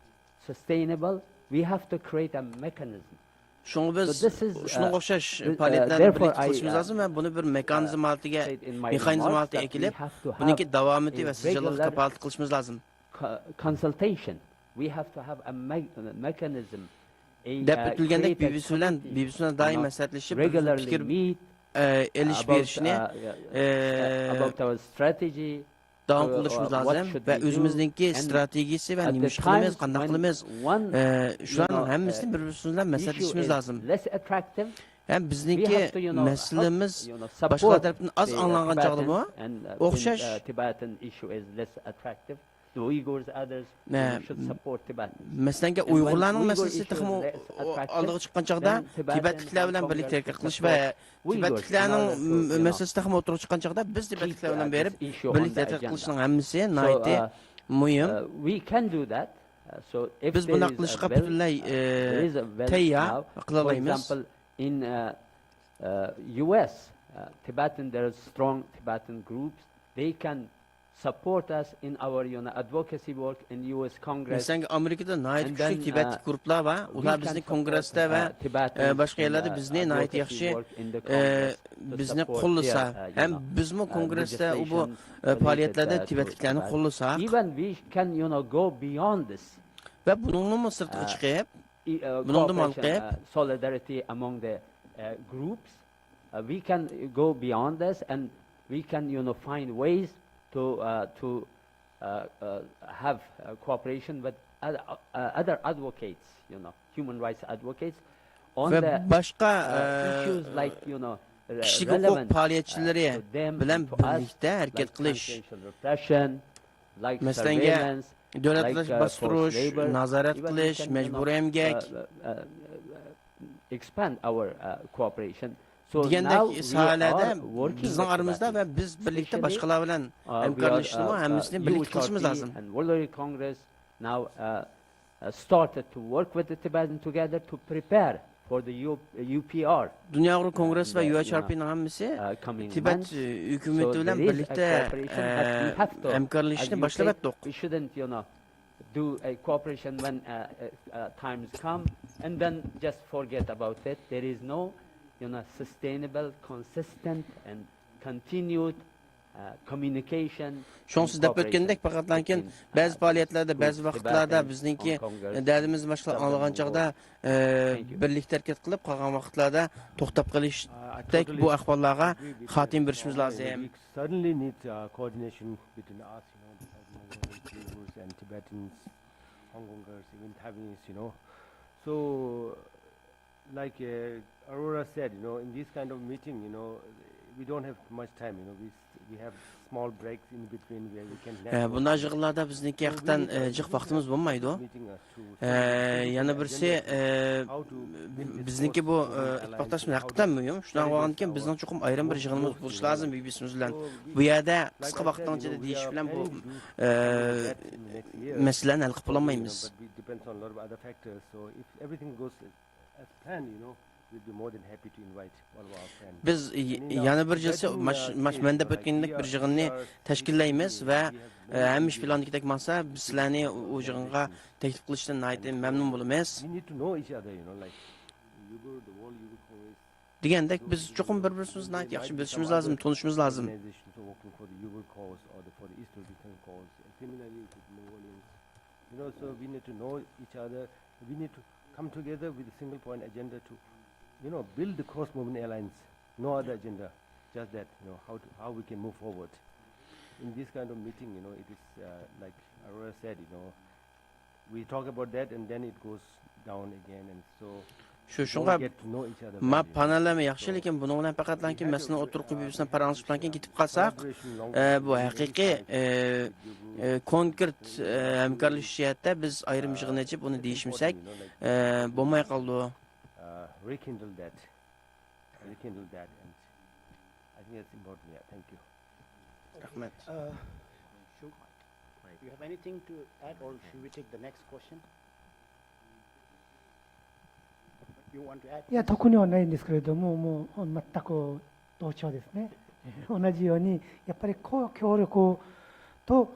sustainable. We have to create a mechanism. Shunga biz shunga o'xshash faoliyatlarni birlikda qilishimiz lozim va buni bir mexanizm holatiga kelib, buniki davomiyati va sijillik kafolat qilishimiz lozim. Consultation. We have to have a mechanism. Deb o'tilgandek BBC bilan doim maslahatlashib fikr elish berishni about our strategy, davom qildirishimiz lozim va o'zimizningki strategiyasi va nima ish qilamiz, qanday qilamiz, shularning hammasini bir-birimiz bilan maslahatlashishimiz lozim. Ham bizningki masalamiz boshqa tarafdan az anglangan chog'dami, o'xshash the Uyghurs, others should support Tibet. Masalan, Uyg'urlarning masalasi texmo oldiga chiqqan chog'da Tibetliklar bilan birlikda harakat qilish va Tibetliklarning masalasi texmo o'tirib chiqqan chog'da biz Tibetliklar bilan berib birlikda harakat qilishning hammasi nihoyatda muhim. We can do that. So if biz buni qilishga butunlay tayyor qila olamiz. For example, in US, Tibetan, there are strong Tibetan groups. They can support us in our advocacy work in US Congress. Mesela Amerika'da nait küçük Tibet gruplar var. Ular bizni kongressda ve başka yerlerde bizni nait yaxshi bizni qo'llasa, hem bizmi kongressda bu faoliyatlerde Tibetliklarni qo'llasa. Even we can go beyond this. Ve bununla sırtına çıkıp, bununla malqib solidarity among the groups. We can go beyond this and we can find ways to have cooperation with other advocates, human rights advocates, on the issues like kişilik hukuk faaliyetçileri bilen birlikte hareket qilish, masalan devletlar bastırış, nazaret qilish, mecburiy emgak, expand our cooperation. Degandek sahalarda bizning aramizda ve biz birlikte başkalar bilan hamkorlashishni hammasini birlikte qilishimiz lozim. And World Congress now started to work with the Tibetans together to prepare for the UPR. Dünya Kongresi ve UHRP'nin hammasi Tibet hükümeti bilan birlikte hamkorlashishni boshlab o'tdik. We shouldn't, do a cooperation when times come and then just forget about it. There is no sustainable, consistent and continued communication. Şonsuz deb o'tgandek faqatlankin ba'zi faoliyatlarda, ba'zi vaqtlarda bizningki dardimizni boshqa anlagan chog'da birlikda harakat qilib qolgan vaqtlarda to'xtab qolishdek bu ahvollarga xotim berishimiz lozim. We certainly need coordination between us, Uyghurs and Tibetans, Hong Kongers, even Taiwanese, So, like Aurora said, in this kind of meeting, we don't have much time. We have small breaks in between where we can. Bunday yig'inlarda bizniki haqiqatan jiq vaqtimiz bo'lmaydi. Yana birisi bizniki bu ittifoqlashma haqiqatan muhim. Shundan bo'lgandan bizning cho'qim ayrim bir yig'inimiz bo'lishi lozim BBCimiz bilan. Bu yerda qisqa vaqtdan ichida deyish bilan bu masalani hal qilib olmaymiz. Depends on a lot of other factors. So if everything goes as planned, we'll be more than happy to invite all of our friends. Biz yana bir jilsa manda o'tgandek bir yig'inni tashkillaymiz va ham ish planidagidek maqsa biz sizlarni u yig'inga taklif qilishdan mamnun bo'lamiz. We need to know each other, like Uyghur, the whole Uyghur Congress. Degandek biz cho'qim bir-birimizni yaxshi bilishimiz lozim, tanishimiz lozim. Organizations working for the Uyghur cause or for the East Turkestan cause. Similarly with Mongolians. So we need to know each other. We need to come together with a single point agenda to build the cross-movement alliance. No other agenda, just that. How we can move forward. In this kind of meeting, it is like Aurora said. We talk about that and then it goes down again, and so. Shunga ma panellarni yaxshi, lekin buning bilan faqatlanki masalan o'tirib birbirimizni paranglashib bilan ketib qolsak, bu haqiqiy konkret hamkorlashishda biz ayrim yig'in ochib uni deyishmasak bo'lmay qoldi. Rekindle that, and I think that's important. Yeah, thank you. Rahmat. Do you have anything to add, or should we take the next question? You want to add? いや、特にはないんですけれども、もう全く同調ですね。同じようにやっぱり協力と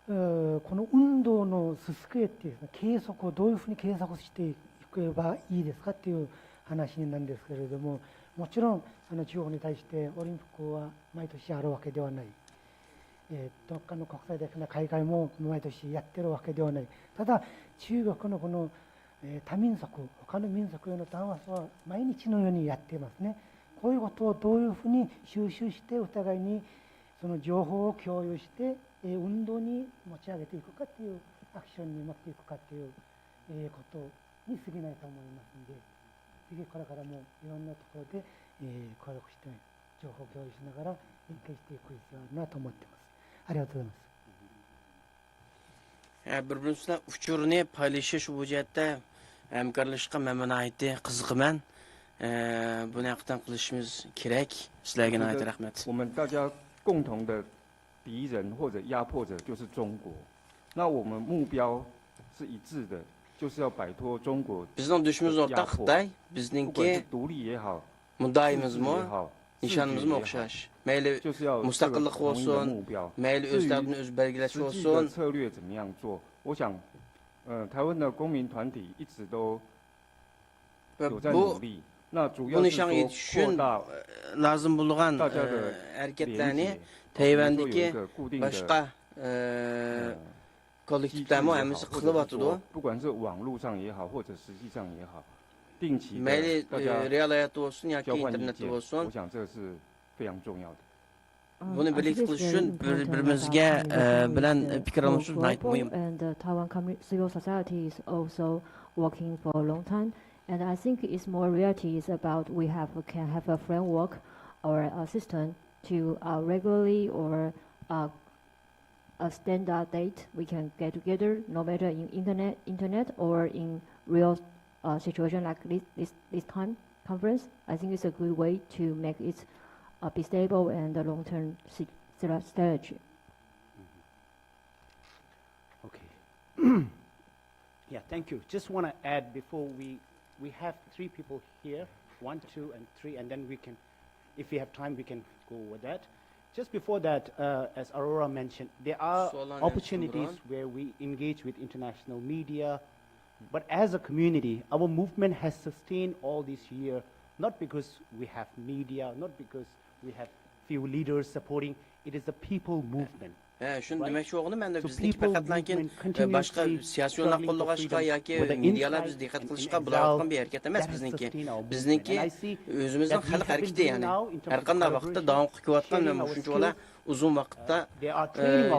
この運動の進めっていう計測をどういうふうに計測していけばいいですかっていう話なんですけれども、もちろん中国に対してオリンピックは毎年あるわけではない、どっかの国際的な大会も毎年やってるわけではない。ただ中国のこの多民族、他の民族への弾圧は毎日のようにやっていますね。こういうことをどういうふうに収集してお互いにその情報を共有して、運動に持ち上げていくかというアクションに持っていくかという、ことに過ぎないと思いますので、ぜひこれからもいろんなところで、協力して情報共有しながら連携していく必要があるなと思っています。ありがとうございます。Bir-birimizle uçurunu paylaşış bu cihette hamkorlashishga men nihoyatda qiziqaman. Buni haqdan qilishimiz kerak. Sizlarga nihoyat rahmat. 我们大家共同的敌人或者压迫者就是中国。那我们目标是一致的，就是要摆脱中国。 Bizning dushmanimiz o'rtaq Xitoy, 不管是 bizningki 独立也好， mudoyimizmi, nishonimizmi o'xshash. Mayli 就是要 mustaqillik 同一个 bo'lsin, 目标。 mayli o'z dardini o'zi belgilash 实际的 bo'lsin. 策略怎么样做？我想，台湾的公民团体一直都有在努力。那主要 Bu 是 nishonga 说 yetish 扩 uchun 大 lozim bo'lgan 大家的 harakatlarni 连接， Tayvandagi 固定的 boshqa kollektivlarmi hammasi qilyotidi. 不管是网络上也好，或者实际上也好，定期的 Mayli 大家 real hayotda bo'lsin yoki 交换意 internetda 见， bo'lsin. 我想这个是非常重要的。 Buni birlikda qilish uchun bir-birimizga bilan fikr almashish nihoyat muhim. And the Taiwan civil society is also working for a long time. And I think it's more reality is about we can have a framework or a system to regularly or a standard date we can get together, no matter in internet or in real situation like this time conference. I think it's a good way to make it be stable and a long-term strategy. Okay. Yeah, thank you. Just want to add before we have 3 people here, 1, 2, and 3, and then we can, if we have time, we can go with that. Just before that, as Aurora mentioned, there are opportunities where we engage with international media, but as a community, our movement has sustained all these years, not because we have media, not because we have few leaders supporting, it is the people movement. Shuni demoqchi bo'lganim menda bizniki faqatlankin boshqa siyosiy yo'llar qo'llashga yoki medialar biz diqqat qilishga bo'layotgan bir harakat emas bizniki. Bizniki o'zimizning xalq harakati, ya'ni har qanday vaqtda davom qilib kelayotgan va shuncha yo'la uzun vaqtda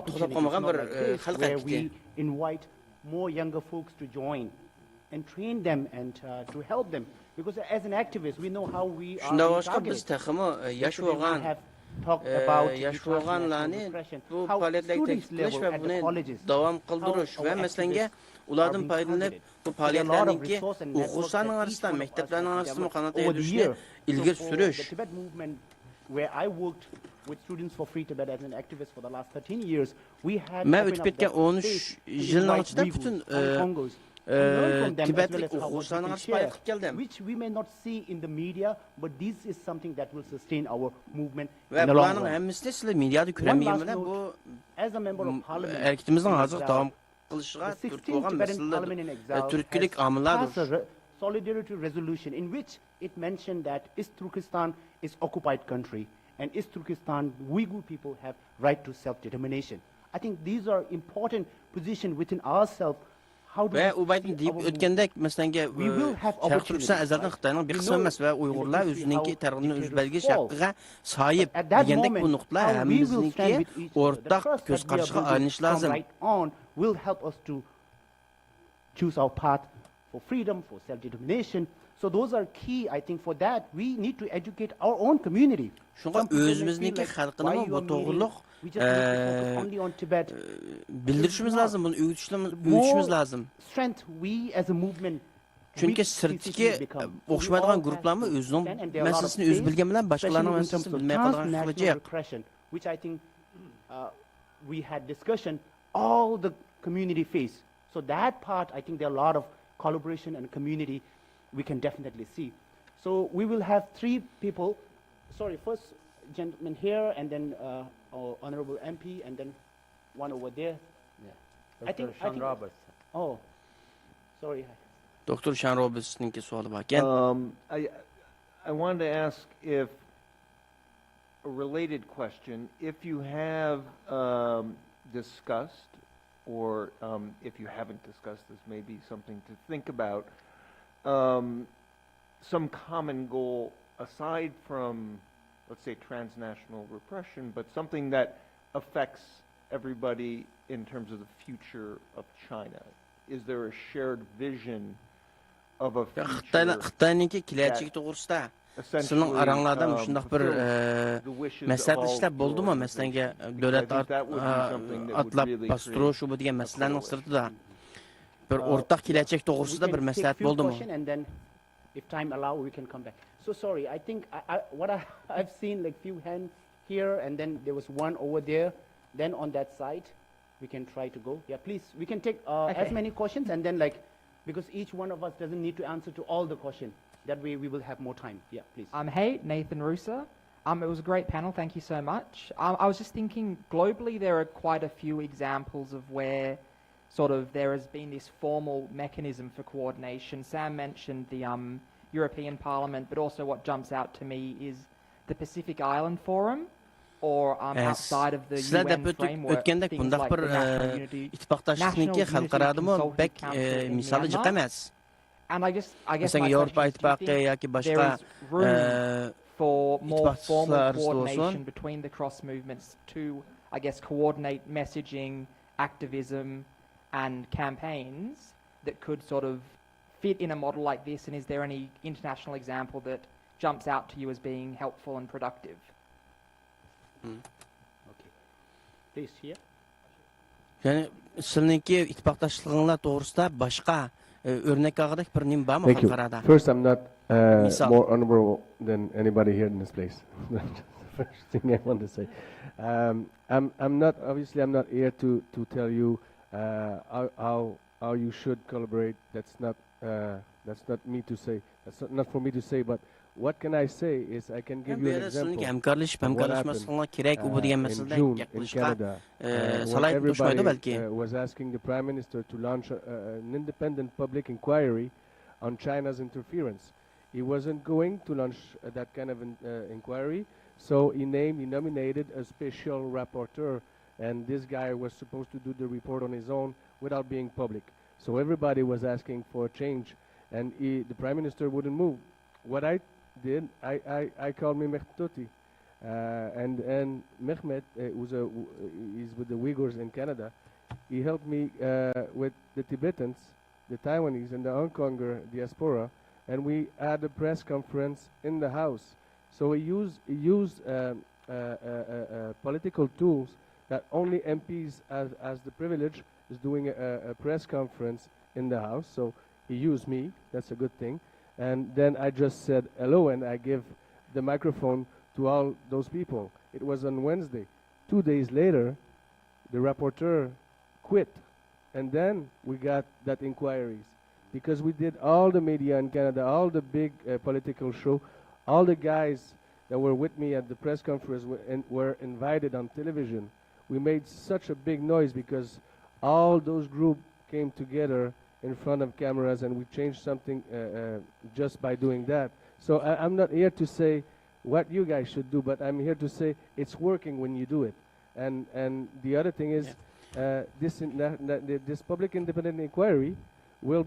to'xtab qolmagan bir xalq harakati. Invite more younger folks to join and train them and to help them, because as an activist we know how we are Shunda boshqa biz taxmi yosh bo'lgan yaşlananlarni bu fəaliyyətlərə təklif və bunu davam qıldırış və məsələn ulardan faydalanıb bu fəaliyyətlərinki oxucuların arasında, məktəblərin arasında qanat yayılışını ilgiri sürüş. Where I worked with Students for Free Tibet as an activist for the last 13 years, we had mən ötüb getən 13 ilin içində bütün Tibetlik oxucuların arasında ayıq gəldim. Which we may not see in the media, but this is something that will sustain our movement in the long run. Və bunların həmisi sizlə mediada görəməyəm bilən bu hərəkətimizdən azıq davam qılışığa türk olğan məsələlər, türkçülük amillardır. Solidarity resolution in which it mentioned that East Turkestan is occupied country and East Turkestan Uyghur people have right to self-determination. I think these are important positions within ourselves. Ve Ubaydın deyip ötkəndək, məsələn, Şərq Türkistan əzəldən Xitayının bir qısmı emas və Uyğurlar özününki tərəfinin öz bəlgə şəqqığa sahib deyəndək bu nöqtələr həmimizinki ortaq göz qarşığa alınış lazım. Will help us to choose our path for freedom, for self-determination. So those are key, I think, for that. We need to educate our own community. Şunqa özümüzdeki xalqının bu doğruluq bildirişimiz lazım, bunu öğütüşümüz lazım. Çünkü sırtdaki oxşamaydigan gruplarımı özünün məsələsini öz bilgən bilən başqalarının məsələsini bilməyə qalğan qılacaq. Which I think we had discussion, all the community face. So that part, I think there are a lot of collaboration and community we can definitely see. So we will have 3 people. Sorry, first gentleman here, and then our honorable MP, and then one over there. Yeah. Dr. Sean Roberts. Oh, sorry. Dr. Sean Roberts'ninki sualı var. I wanted to ask if a related question, if you have discussed, or if you haven't discussed this, maybe something to think about, some common goal aside from let's say, transnational repression, but something that affects everybody in terms of the future of China? Is there a shared vision of a future Xitayninki kelajagi to'g'risida sizning aranglarda shunday bir masalalar ishlab bo'ldimi? Masalan, davlat atlab bostirish bu degan masalalarning sirtida bir o'rtaq kelajak to'g'risida bir maslahat bo'ldimi? And then if time allow we can come back. So sorry, I think I've seen like few hands here and then there was one over there, then on that side we can try to go. Yeah, please, we can take as many questions and then like, because each one of us doesn't need to answer to all the questions. That way we will have more time. Yeah, please. Hey, Nathan Rusa. It was a great panel. Thank you so much. I was just thinking, globally there are quite a few examples of where sort of there has been this formal mechanism for coordination. Sam mentioned the European Parliament, but also what jumps out to me is the Pacific Island Forum, or outside of the UN framework, things like the National Unity Consultative And I guess my question is, do you think there is room for more formal coordination between the cross movements to, I guess, coordinate messaging, activism, and campaigns that could sort of fit in a model like this? And is there any international example that jumps out to you as being helpful and productive? Okay. Please here. Yani sizningki ittifoqdoshliginglar to'g'risida boshqa örnek ağırlık bir nim var mı Thank you. Xalqarada? First, I'm not more honorable than anybody here in this place. That's the first thing I want to say. I'm not here to tell you how you should collaborate. That's not me to say. That's not for me to say. But what can I say is I can give you an example of what happened in June in Canada, when everybody was asking the Prime Minister to launch an independent public inquiry on China's interference. He wasn't going to launch that kind of inquiry, so he nominated a special rapporteur, and this guy was supposed to do the report on his own without being public. So everybody was asking for a change, and the Prime Minister wouldn't move. What I did, I called Mehmet Toti, and Mehmet, he's with the Uyghurs in Canada. He helped me with the Tibetans, the Taiwanese, and the Hong Konger diaspora, and we had a press conference in the House. So he used political tools that only MPs as the privilege is doing a press conference in the House. So he used me. That's a good thing. And then I just said hello, and I give the microphone to all those people. It was on Wednesday. 2 days later, the rapporteur quit, and then we got that inquiries, because we did all the media in Canada, all the big political show, all the guys that were with me at the press conference were invited on television. We made such a big noise because all those groups came together in front of cameras, and we changed something just by doing that. So I'm not here to say what you guys should do, but I'm here to say it's working when you do it. And the other thing is, this public independent inquiry will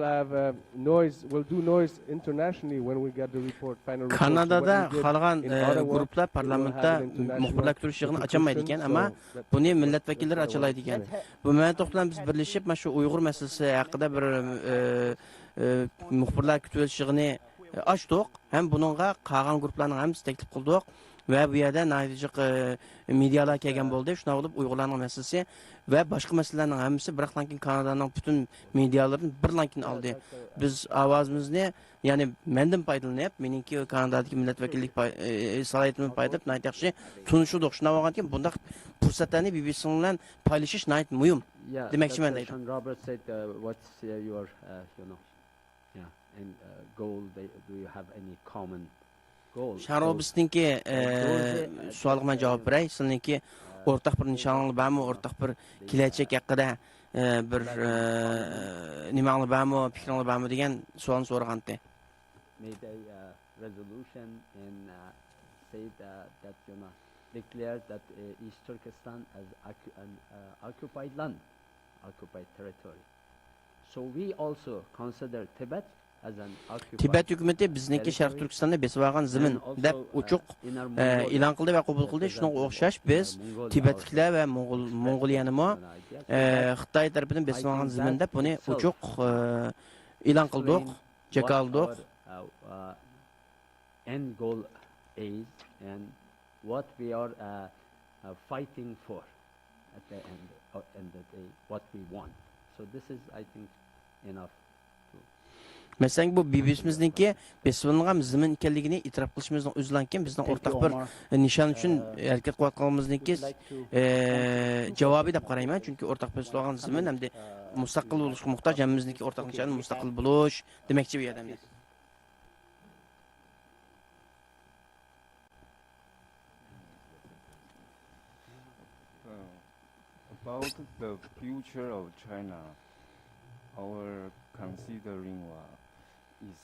have noise, will do noise internationally when we get the report, final report. Kanada'da xalqan gruplar parlamentda muxbirlar kirish yig'ini açamaydı ekan, ama bunu milletvekilleri açalaydı ekan. Bu mevzudan biz birleşip şu Uyghur meselesi hakkında bir muxbirlar kirish yig'ini açtık. Hem bununla qolgan gruplarning hammasini taklif qildik. Ve bu yerda naydijiq medialar kelgan bo'ldi. Shuna bo'lib Uyg'urlarning masalasi va boshqa masalalarning hammasi biroqlankin Kanadaning butun medialarini birlankin oldi. Biz ovozimizni, ya'ni mendan foydalanib, meningki Kanadadagi millatvekilik salohiyatini foydalanib, nayt yaxshi tunishdik. Shuna bo'lgankin bundaq fursatlarni BBC bilan paylashish nayt muhim. Demoqchiman deydi. Robert said, what's your and goal? Do you have any common Şarobisninki sualga javob beray. Sizningki o'rtaq bir nishoninglar bormi, o'rtaq bir kelajak haqida bir nimanglar bormi, fikringlar bormi degan savolni so'ragandi. Made a resolution and said that declared that East Turkestan as an occupied land, occupied territory. So we also consider Tibet as an occupied. Tibet hükümeti bizniki Şərq Türkistan'da besib alğan zimin dep uçuq ilan qıldı və qəbul qıldı. Şuna oxşaş biz Tibetliklər və Monqoliyani mo Xitay tərəfindən besib alğan zimin dep bunu uçuq ilan qıldıq, çəkaldıq. End goal is and what we are fighting for at the end of the day, what we want. So this is, I think, enough. Məsələn bu BBS'imizdəki besibılğan zimin ikənligini itiraf qilishimizning o'zilankin bizning o'rtaq bir nishon uchun harakat qilayotganimizniki javobi deb qarayman. Chunki o'rtaq besibılğan zimin hamda mustaqil bo'lishga muhtoj, hammamizniki o'rtaq nishon mustaqil bo'lish demoqchi bu yerda. About the future of China, our considering is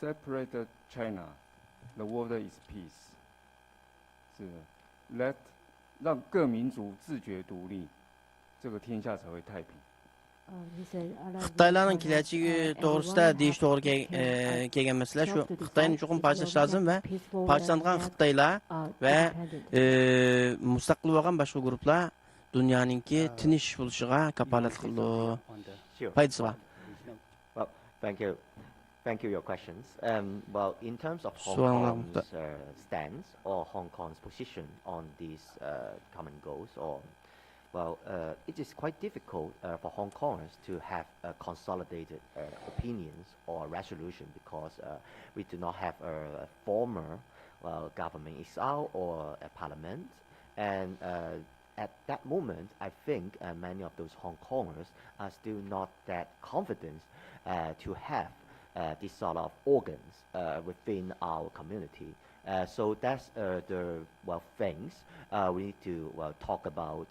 separate China, the world is peace. 让各民族自觉独立，这个天下才会太平。 Xitaylarning kelajagi to'g'risida deyish to'g'ri kelgan masala shu. Xitoyni cho'qim parchlash lozim va parchalangan Xitoylar va mustaqil bo'lgan boshqa guruhlar dunyoninki tinch bo'lishiga kafolat qildi. Foydasi bor. Well, thank you your questions. Well, in terms of Hong Kong's stance or Hong Kong's position on these common goals, or well, it is quite difficult for Hong Kongers to have consolidated opinions or resolution because we do not have a former government exile or a parliament. And at that moment, I think many of those Hong Kongers are still not that confident to have these sort of organs within our community. So that's the things we need to talk about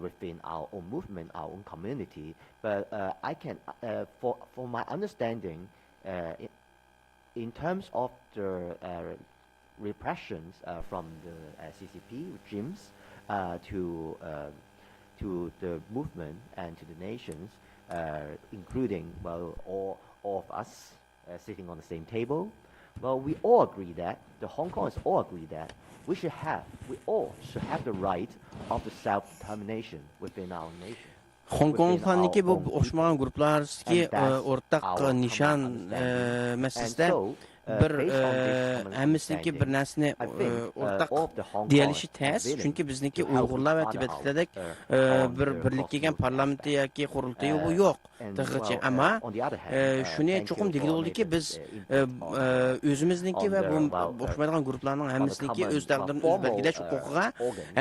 within our own movement, our own community. But I can, for my understanding, in terms of the repressions from the CCP regimes to the movement and to the nations, including all of us sitting on the same table. Well, we all agree that, the Hong Kongers all agree that, we all should have the right of the self-determination within our nation. Hong Kong'daki bu o'xshamagan guruhlarki o'rtaq nishon masalasida bir hammasiniki bir narsani o'rtaq deyilishi tez. Chunki bizniki Uyg'urlar va Tibetliklardek bir birlik kelgan parlamenti yoki qurultayi bu yo'q. Ammo shuni cho'qim degili bo'ldiki, biz o'zimizniki va bu o'xshamaydigan guruhlarning hammasiniki o'z taqdirini o'z belgilash huquqiga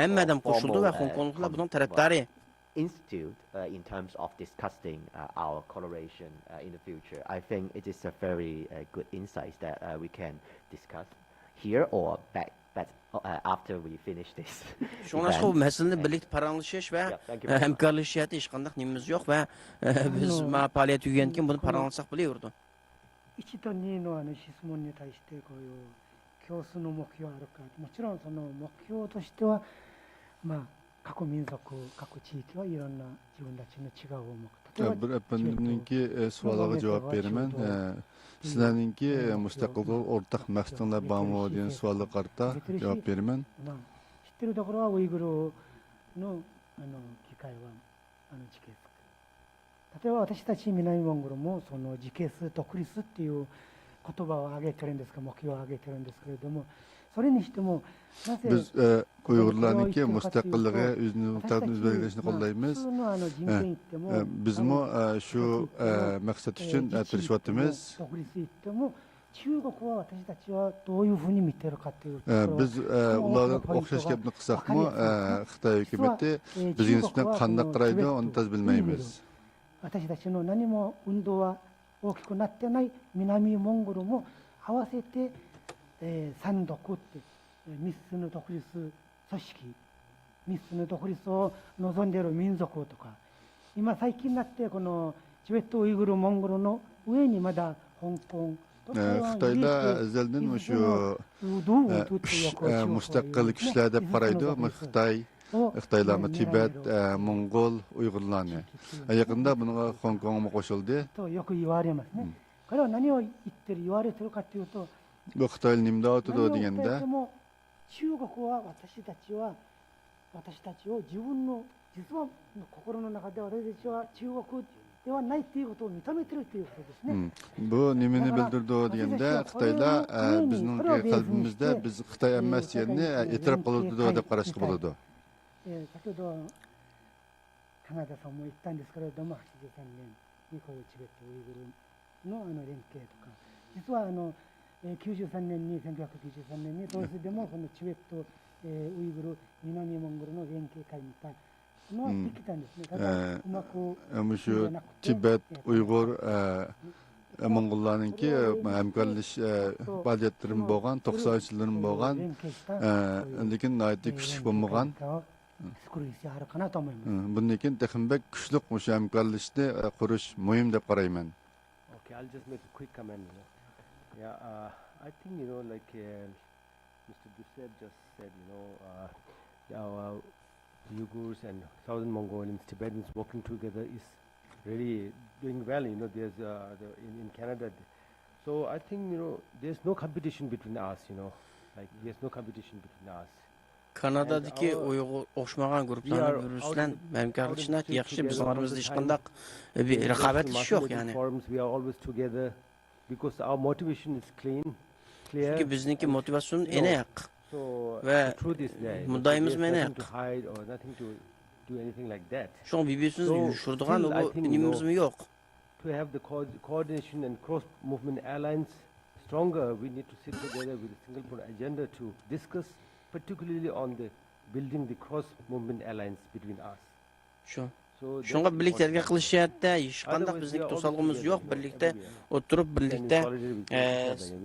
hammadan qo'shildi va Hong Kongliklar buning tarafdori. Institute in terms of discussing our collaboration in the future. I think it is a very good insight that we can discuss here or back after we finish this. Şunlaşqa bu məsələni birlikdə paranlaşış və həmkarlaşışda heç qandaq nimimiz yox və biz fəaliyyət yürüyəndə bunu paranlaşaq bilirdi. 1と2の質問に対してこういう共通の目標があるか、もちろんその目標としては各民族、各地域はいろんな自分たちの違う思い。Bir efendimninki sualaga cevap beraman. Sizlarninki mustaqil o'rtaq maqsadlar bormi degan savolga qarata javob beraman. 知ってるところはウイグルの機会は自決。例えば私たち南モンゴルもその自決独立っていう言葉を挙げてるんですか、目標を挙げてるんですけれども、それにしてもなぜ biz Uyg'urlarniki mustaqilligi o'zini belgilashni qo'llaymiz. Bizmo shu maqsad uchun tirishyapmiz. 中国は私たちはどういうふうに見てるかというと、 biz ulardan o'xshash gapni qilsakmi, Xitoy hukumati bizga nisbatan qanday qaraydi, uni tez bilmaymiz. 私たちの何も運動は大きくなってない南モンゴルも合わせて三独って3つの独立組織、3つの独立を望んでいる民族とか、今最近になってこのチベットウイグルモンゴルの上にまだ香港 Xitoylar azaldan shu mustaqil kuchlar deb qaraydi. Xitoy Xitoylarmı, Tibet, Mongol, Uyg'urlarni. Yaqında bunga Hong Kong mu qo'shildi. とよく言われますね。これは何を言ってる言われてるかというと、 Bu Xitoy nimda o'tdi 何を訴え deganda ても中国は私たちを自分の実は心の中で私たちは中国ではないということを認めているということですね。 Bu nimani bildirdi deganda Xitoylar bizning qalbimizda biz Xitoy emas deganni e'tirof qiladi deb qarashga bo'ladi. 先ほどカナダさんも言ったんですけれども、83年にこういうチベットウイグルの連携とか、実は93年に1993年にドイツでもこのチベット、ウイグル、南モンゴルの連携会みたいのはできたんですね。ただうまく Şu Tibet, Uyghur, Mongollarninki hamkorlash faoliyatlarim bo'lgan, 90-yillarım bo'lgan, lekin nihoyatda kuchli bo'lmagan. Bundan keyin texnik kuchli o'sha hamkorlashni qurish muhim deb qarayman. Okay, I'll just make a quick comment. Yeah, I think like Mr. Duseb just said, our Uyghurs and Southern Mongolians, Tibetans working together is really doing well. There's in Canada. So I think there's no competition between us. Like there's no competition between us. Kanadadaki o'xshamagan guruhlarni birlashtirgan hamkorliklar yaxshi, biz oramizda hech qanday bir raqobatlish yo'q yani. We are always together because our motivation is clear. Chunki bizniki motivatsiyon aniq va muddayimiz aniq. Shu BBC'ni yushirdigan nimamiz yo'q. To have the coordination and cross-movement alliance stronger, we need to sit together with a single point agenda to discuss, particularly on the building the cross-movement alliance between us. Shunga birlikda harakat qilishyapti. Hech qanday bizning to'salg'imiz yo'q. Birlikda o'tirib, birlikda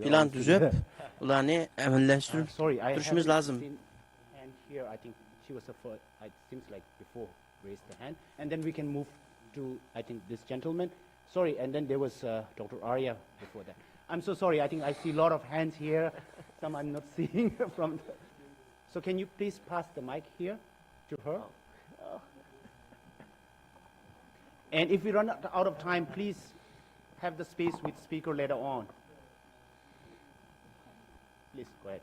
plan tuzib, ularni amallashtirib turishimiz lozim. And here I think she was the first, it seems like before raised the hand, and then we can move to I think this gentleman. Sorry, and then there was Dr. Arya before that. I'm so sorry. I think I see a lot of hands here. Some I'm not seeing from. So can you please pass the mic here to her? And if we run out of time, please have the space with speaker later on. Please go ahead.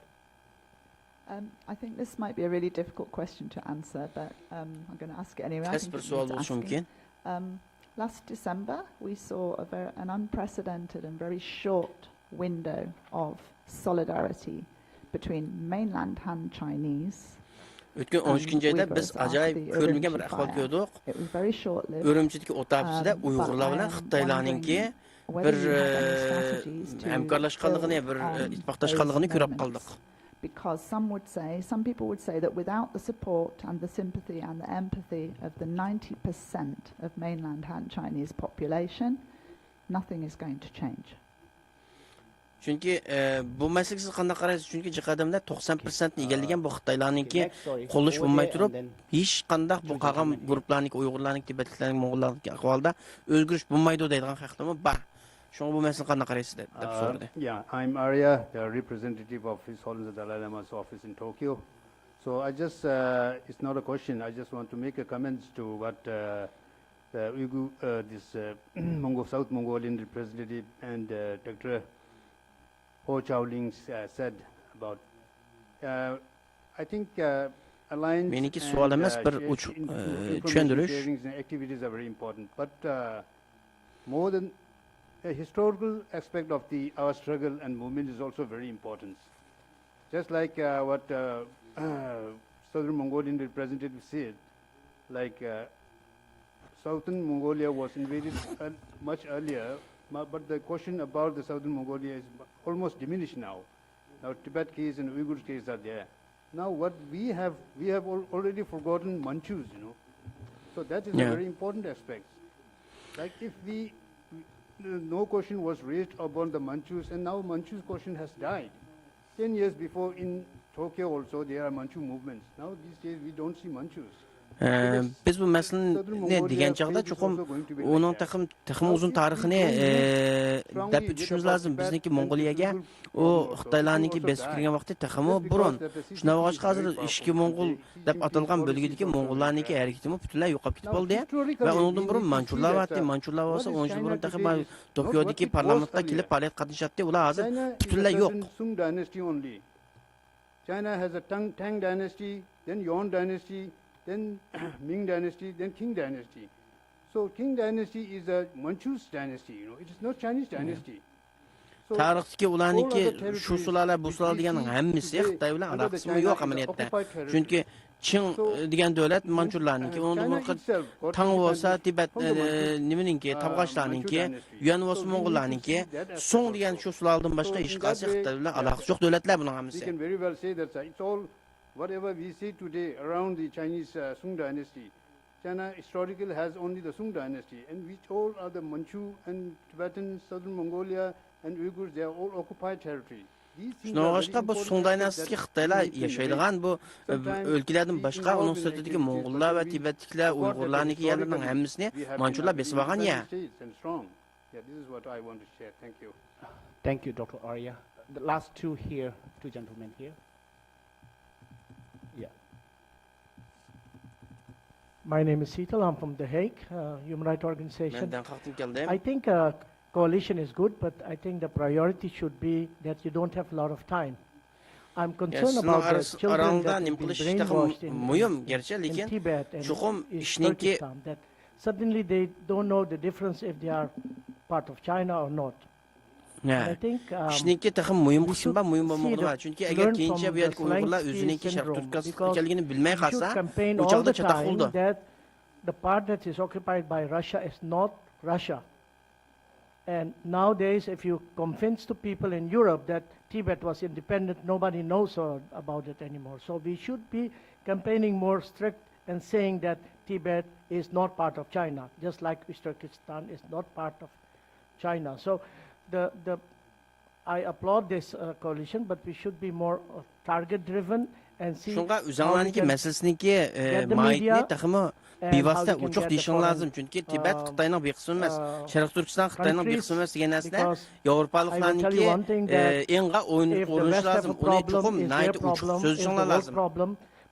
I think this might be a really difficult question to answer, but I'm going to ask it anyway. I think it's worth asking. Last December, we saw an unprecedented and very short window of solidarity between mainland Han Chinese. O'tgan 13 ayda biz ajoyib ko'rilmagan bir ahvol ko'rdik. Urumchidagi o'rtasida Uyg'urlar bilan Xitoylarninki bir hamkorlashganligini, bir ittifoqlashganligini ko'rib qoldik. Because some people would say that without the support and the sympathy and the empathy of the 90% of mainland Han Chinese population, nothing is going to change. Chunki bu masalasiz qanday qaraysiz? Chunki jiqadimda 90% ni egallagan bu Xitoylarninki qo'llash bo'lmay turib, hech qanday bu qolgan guruhlarning, Uyg'urlarning, Tibetliklarning, Mong'ollarning ahvolida o'zgarish bo'lmaydi deydigan haqiqatmi bor. Shunga bu masala qanday qaraysiz deb so'radi. Yeah, I'm Arya, the representative of His Holiness the Dalai Lama's office in Tokyo. So I just, it's not a question. I just want to make a comment to what Uyghur, this South Mongolian representative and Dr. Ho Chaoling said about. I think alliance and sharing activities are very important, but more than a historical aspect of our struggle and movement is also very important. Just like what Southern Mongolian representative said, like Southern Mongolia was invaded much earlier, but the question about the Southern Mongolia is almost diminished now. Now Tibet case and Uyghur case are there. Now what we have already forgotten Manchus, So that is a very important aspect. Like if no question was raised about the Manchus, and now Manchus question has died. 10 years before in Tokyo also there are Manchu movements. Now these days we don't see Manchus. Biz bu meseleni degan chaqda chuqum onun taxım uzun tarixini deb düşmemiz lazım. Bizniki Mongoliyaga o Xitoylarniki besib kirgan vaqtda taxımı burun. Shuna o'xshash hozir ishki Mongol deb atalgan bölgedagi Mongollarniki harakatimi butunlay yo'qolib ketib oldi va undan burun Manchurlar vatdi. Manchurlar bo'lsa 10 yil burun taxım Tokyodagi parlamentga kelib faoliyat qatnashatdi. Ular hozir butunlay yo'q. China has a Tang dynasty, then Yuan dynasty, then Ming dynasty, then Qing dynasty. So Qing dynasty is a Manchu's dynasty, it is not Chinese dynasty. Tarixdagi ularniki shu sulala bu sulala deganning hammasi Xitoy bilan aloqasi yo'q amaliyotda. Chunki Qing degan davlat Manchurlarniki, undan boshqa Tang bo'lsa Tibet nimaninki, Tabg'ashlarniki, Yuan bo'lsa Mongollarniki, Song degan shu sulaladan boshqa hech qaysi Xitoy bilan aloqasi yo'q davlatlar buning hammasi. We can very well say that it's all whatever we see today around the Chinese Song dynasty. China historically has only the Song dynasty, and which all are the Manchu and Tibetan, Southern Mongolia and Uyghurs, they are all occupied territory. Shundan boshqa bu Song dynastiyasiga Xitoylar yashaydigan bu o'lkalardan boshqa uning sirtidagi Mongollar va Tibetliklar, Uyg'urlarniki yerlarning hammasini Manchurlar besib olgan ya. Yeah, this is what I want to share. Thank you. Thank you, Dr. Arya. The last two here, two gentlemen here. Yeah. My name is Seetal. I'm from The Hague, human rights organization. I think coalition is good, but I think the priority should be that you don't have a lot of time. I'm concerned about the children that have been brainwashed in Tibet and Uzbekistan, that suddenly they don't know the difference if they are part of China or not. Ishninki taxim muhim qismi bor, muhim bo'lmoqda. Chunki agar keyincha bu yerga Uyg'urlar o'ziniki sharq turkasi ekanligini bilmay qolsa, u chaqda chataq qildi. The part that is occupied by Russia is not Russia. And nowadays, if you convince to people in Europe that Tibet was independent, nobody knows about it anymore. So we should be campaigning more strict and saying that Tibet is not part of China, just like Uzbekistan is not part of China. So I applaud this coalition, but we should be more target-driven and see. Shunga o'zinglarniki masalasiniki maydni taximi bevosita uchuq deyishing lozim. Chunki Tibet Xitoyning bir qismi emas, Sharq Turkiston Xitoyning bir qismi emas degan narsa Yevropaliklarniki engga o'rinish lozim. Uni chuqum nayt uchuq so'zishinglar lozim.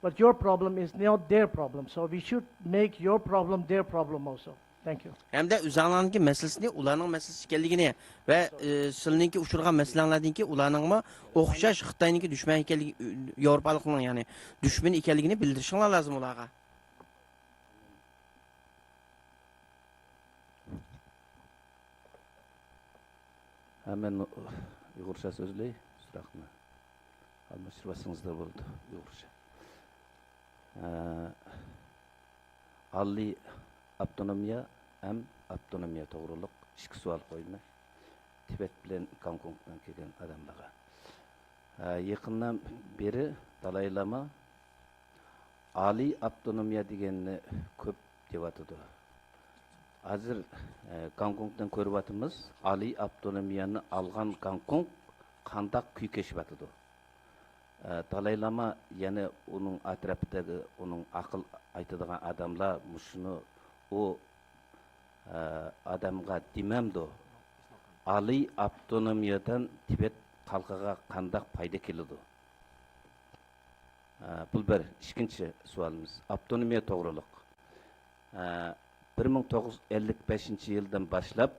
But your problem is not their problem. So we should make your problem their problem also. Thank you. Hamda o'zinglarniki masalasini ularning masalasi ekanligini va sizlarniki uchirgan masalalarniki ularningmi o'xshash Xitoyniki dushman ekanligi, Yevropalikning ya'ni dushman ekanligini bildirishinglar lozim ularga. Hemen Uygurcha sözley, sıraqma. Almıştırmasınızda buldu Uygurcha. Ali avtonomiya hem avtonomiya to'g'riliq ikki savol qo'ydim. Tibet bilan Gonkongdan kelgan odamlarga. Yaqindan beri Dalai Lama Ali avtonomiya deganni ko'p deyotdi. Hozir Gonkongdan ko'ryapmiz, Ali avtonomiyani olgan Gonkong qandaq kuy kechiyotdi. Dalai Lama yana uning atrofidagi uning aql aytadigan odamlar mushuni o adamga demamdi. Ali avtonomiyadan Tibet xalqiga qandaq foyda keladi? Bu bir. Ikkinchi savolimiz avtonomiya to'g'riliq. 1955-yildan boshlab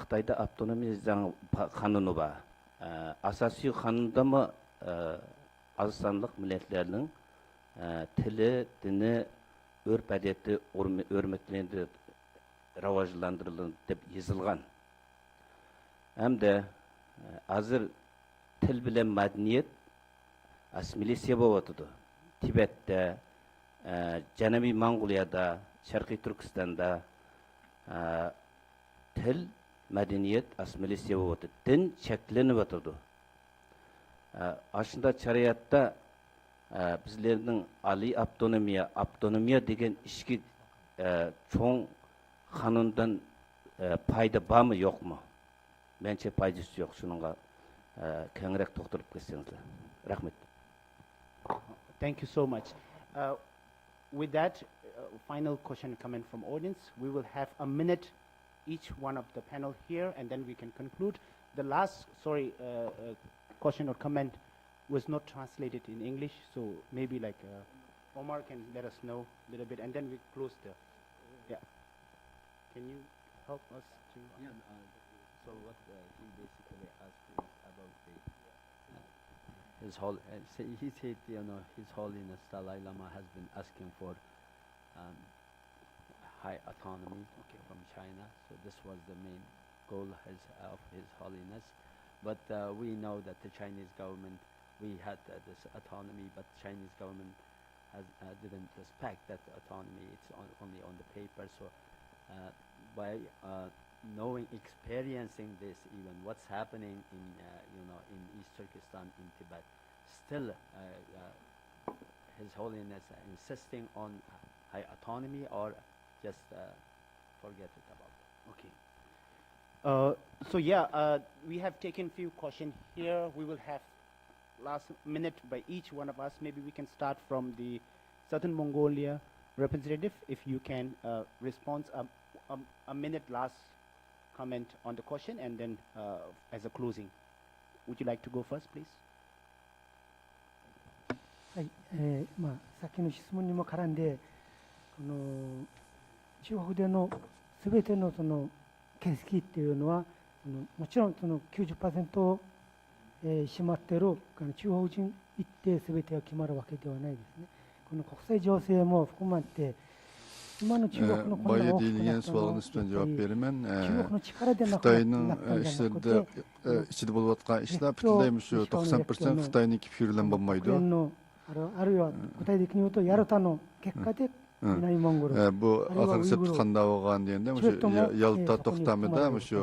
Xitoyda avtonomiya qonuni bor. Asosiy qonundami az sonliq millatlarning tili, dini, örf adeti hürmetlendirildi, rivojlantirildi deb yozilgan. Hamda hozir til bilan madaniyat assimilyatsiya bo'lyapti. Tibetda, Janubiy Mongoliyada, Sharqiy Turkistonda til, madaniyat assimilyatsiya bo'lyapti. Din cheklanyapti. Aslında şariatda bizlerning Ali avtonomiya degan ishki cho'ng qonundan foyda bormi yo'qmi? Mencha foydasi yo'q. Shuningga kengroq to'xtalib ketsangizlar. Rahmat. Thank you so much. with that final question comment from audience, we will have a minute each one of the panel here, and then we can conclude. The last, question or comment was not translated in English, so maybe like Omar can let us know a little bit, and then we close the. Yeah. Can you help us to? Yeah. So what he basically asked is about the his whole. He said, His Holiness Dalai Lama has been asking for high autonomy from China. So this was the main goal of His Holiness. But we know that the Chinese government, we had this autonomy, but Chinese government didn't respect that autonomy. It's only on the paper. So by experiencing this, even what's happening in in East Turkestan, in Tibet, still His Holiness insisting on high autonomy, or just forget it about it. Okay. We have taken few questions here. We will have last minute by each one of us. Maybe we can start from the Southern Mongolia representative. If you can respond a minute last comment on the question, and then as a closing. Would you like to go first, please? はい、さっきの質問にも絡んで、中国でのすべてのその形式っていうのは、もちろんその 90% を占まっている中国人一定すべてが決まるわけではないですね。この国際情勢も含まて、今の中国のこの大きくなったのは、中国の力でなくなったんじゃなくて、ichida bo'layotgan ishlar butunlay shu 90% Xitoyniki fikri bilan bo'lmaydi. あるいは具体的に言うとヤルタの結果で南モンゴル、bu oxirgi september qanday bo'lgan deganda Yalta to'xtamida shu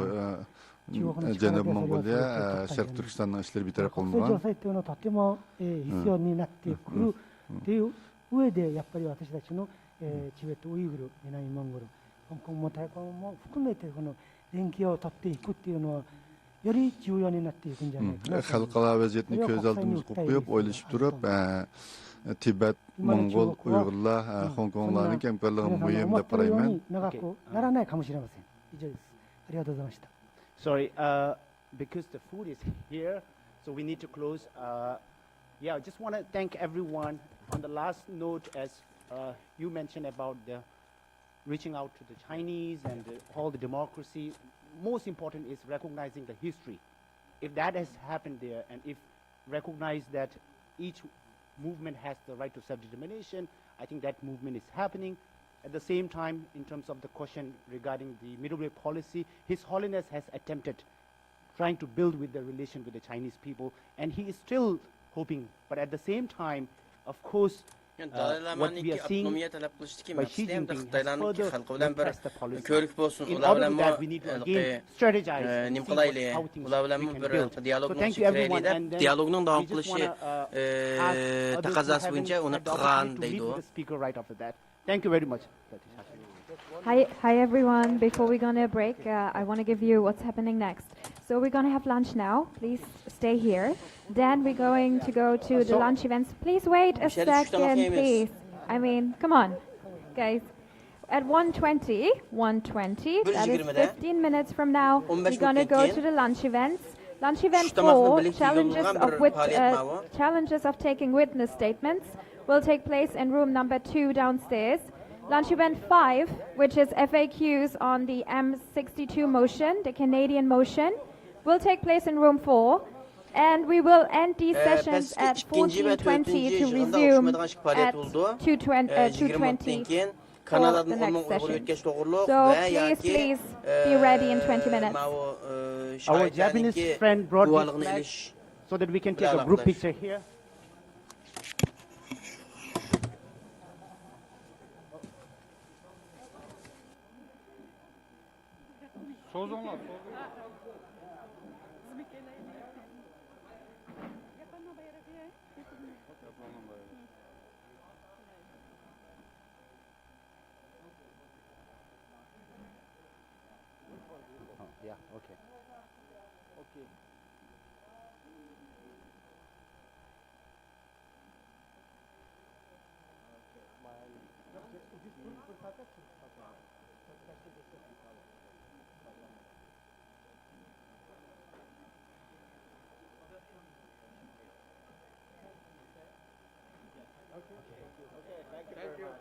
Janubiy Mongoliya, Sharq Turkistonning ishlari betaraf qilingan. 国際情勢っていうのはとても必要になってくるっていう上で、やっぱり私たちのチベット、ウイグル、南モンゴル、香港も台湾も含めてこの連携を取っていくっていうのはより重要になっていくんじゃないかな。Xalqaro vaziyatni ko'z oldimizga qo'yib o'ylashib turib, Tibet, Mongol, Uyg'urlar, Hong Konglarning hamkorligi muhim deb qarayman. 長くならないかもしれません。以上です。ありがとうございました。Sorry, because the food is here, so we need to close. I just want to thank everyone. On the last note, as you mentioned about the reaching out to the Chinese and all the democracy, most important is recognizing the history. If that has happened there, and if recognize that each movement has the right to self-determination, I think that movement is happening. At the same time, in terms of the question regarding the middle way policy, His Holiness has attempted trying to build with the relation with the Chinese people, and he is still hoping. But at the same time, of course, what we are seeing by Xi Jinping has further repressed the policy. In order to that, we need to again strategize and see how things we can build. So thank you everyone, and then we just want to ask others who haven't had the opportunity to meet with the speaker right after that. Thank you very much. Hi everyone. Before we're gonna break, I want to give you what's happening next. So we're gonna have lunch now. Please stay here. Then we're going to go to the lunch events. Please wait a second, please. I mean, come on, guys. At 1:20, that is 15 minutes from now, we're gonna go to the lunch events. Lunch event 4, challenges of taking witness statements, will take place in room number 2 downstairs. Lunch event 5, which is FAQs on the M62 motion, the Canadian motion, will take place in room 4. And we will end these sessions at 14:20 to resume at 2:20 for the next session. So please be ready in 20 minutes. Our Japanese friend brought this flag so that we can take a group picture here.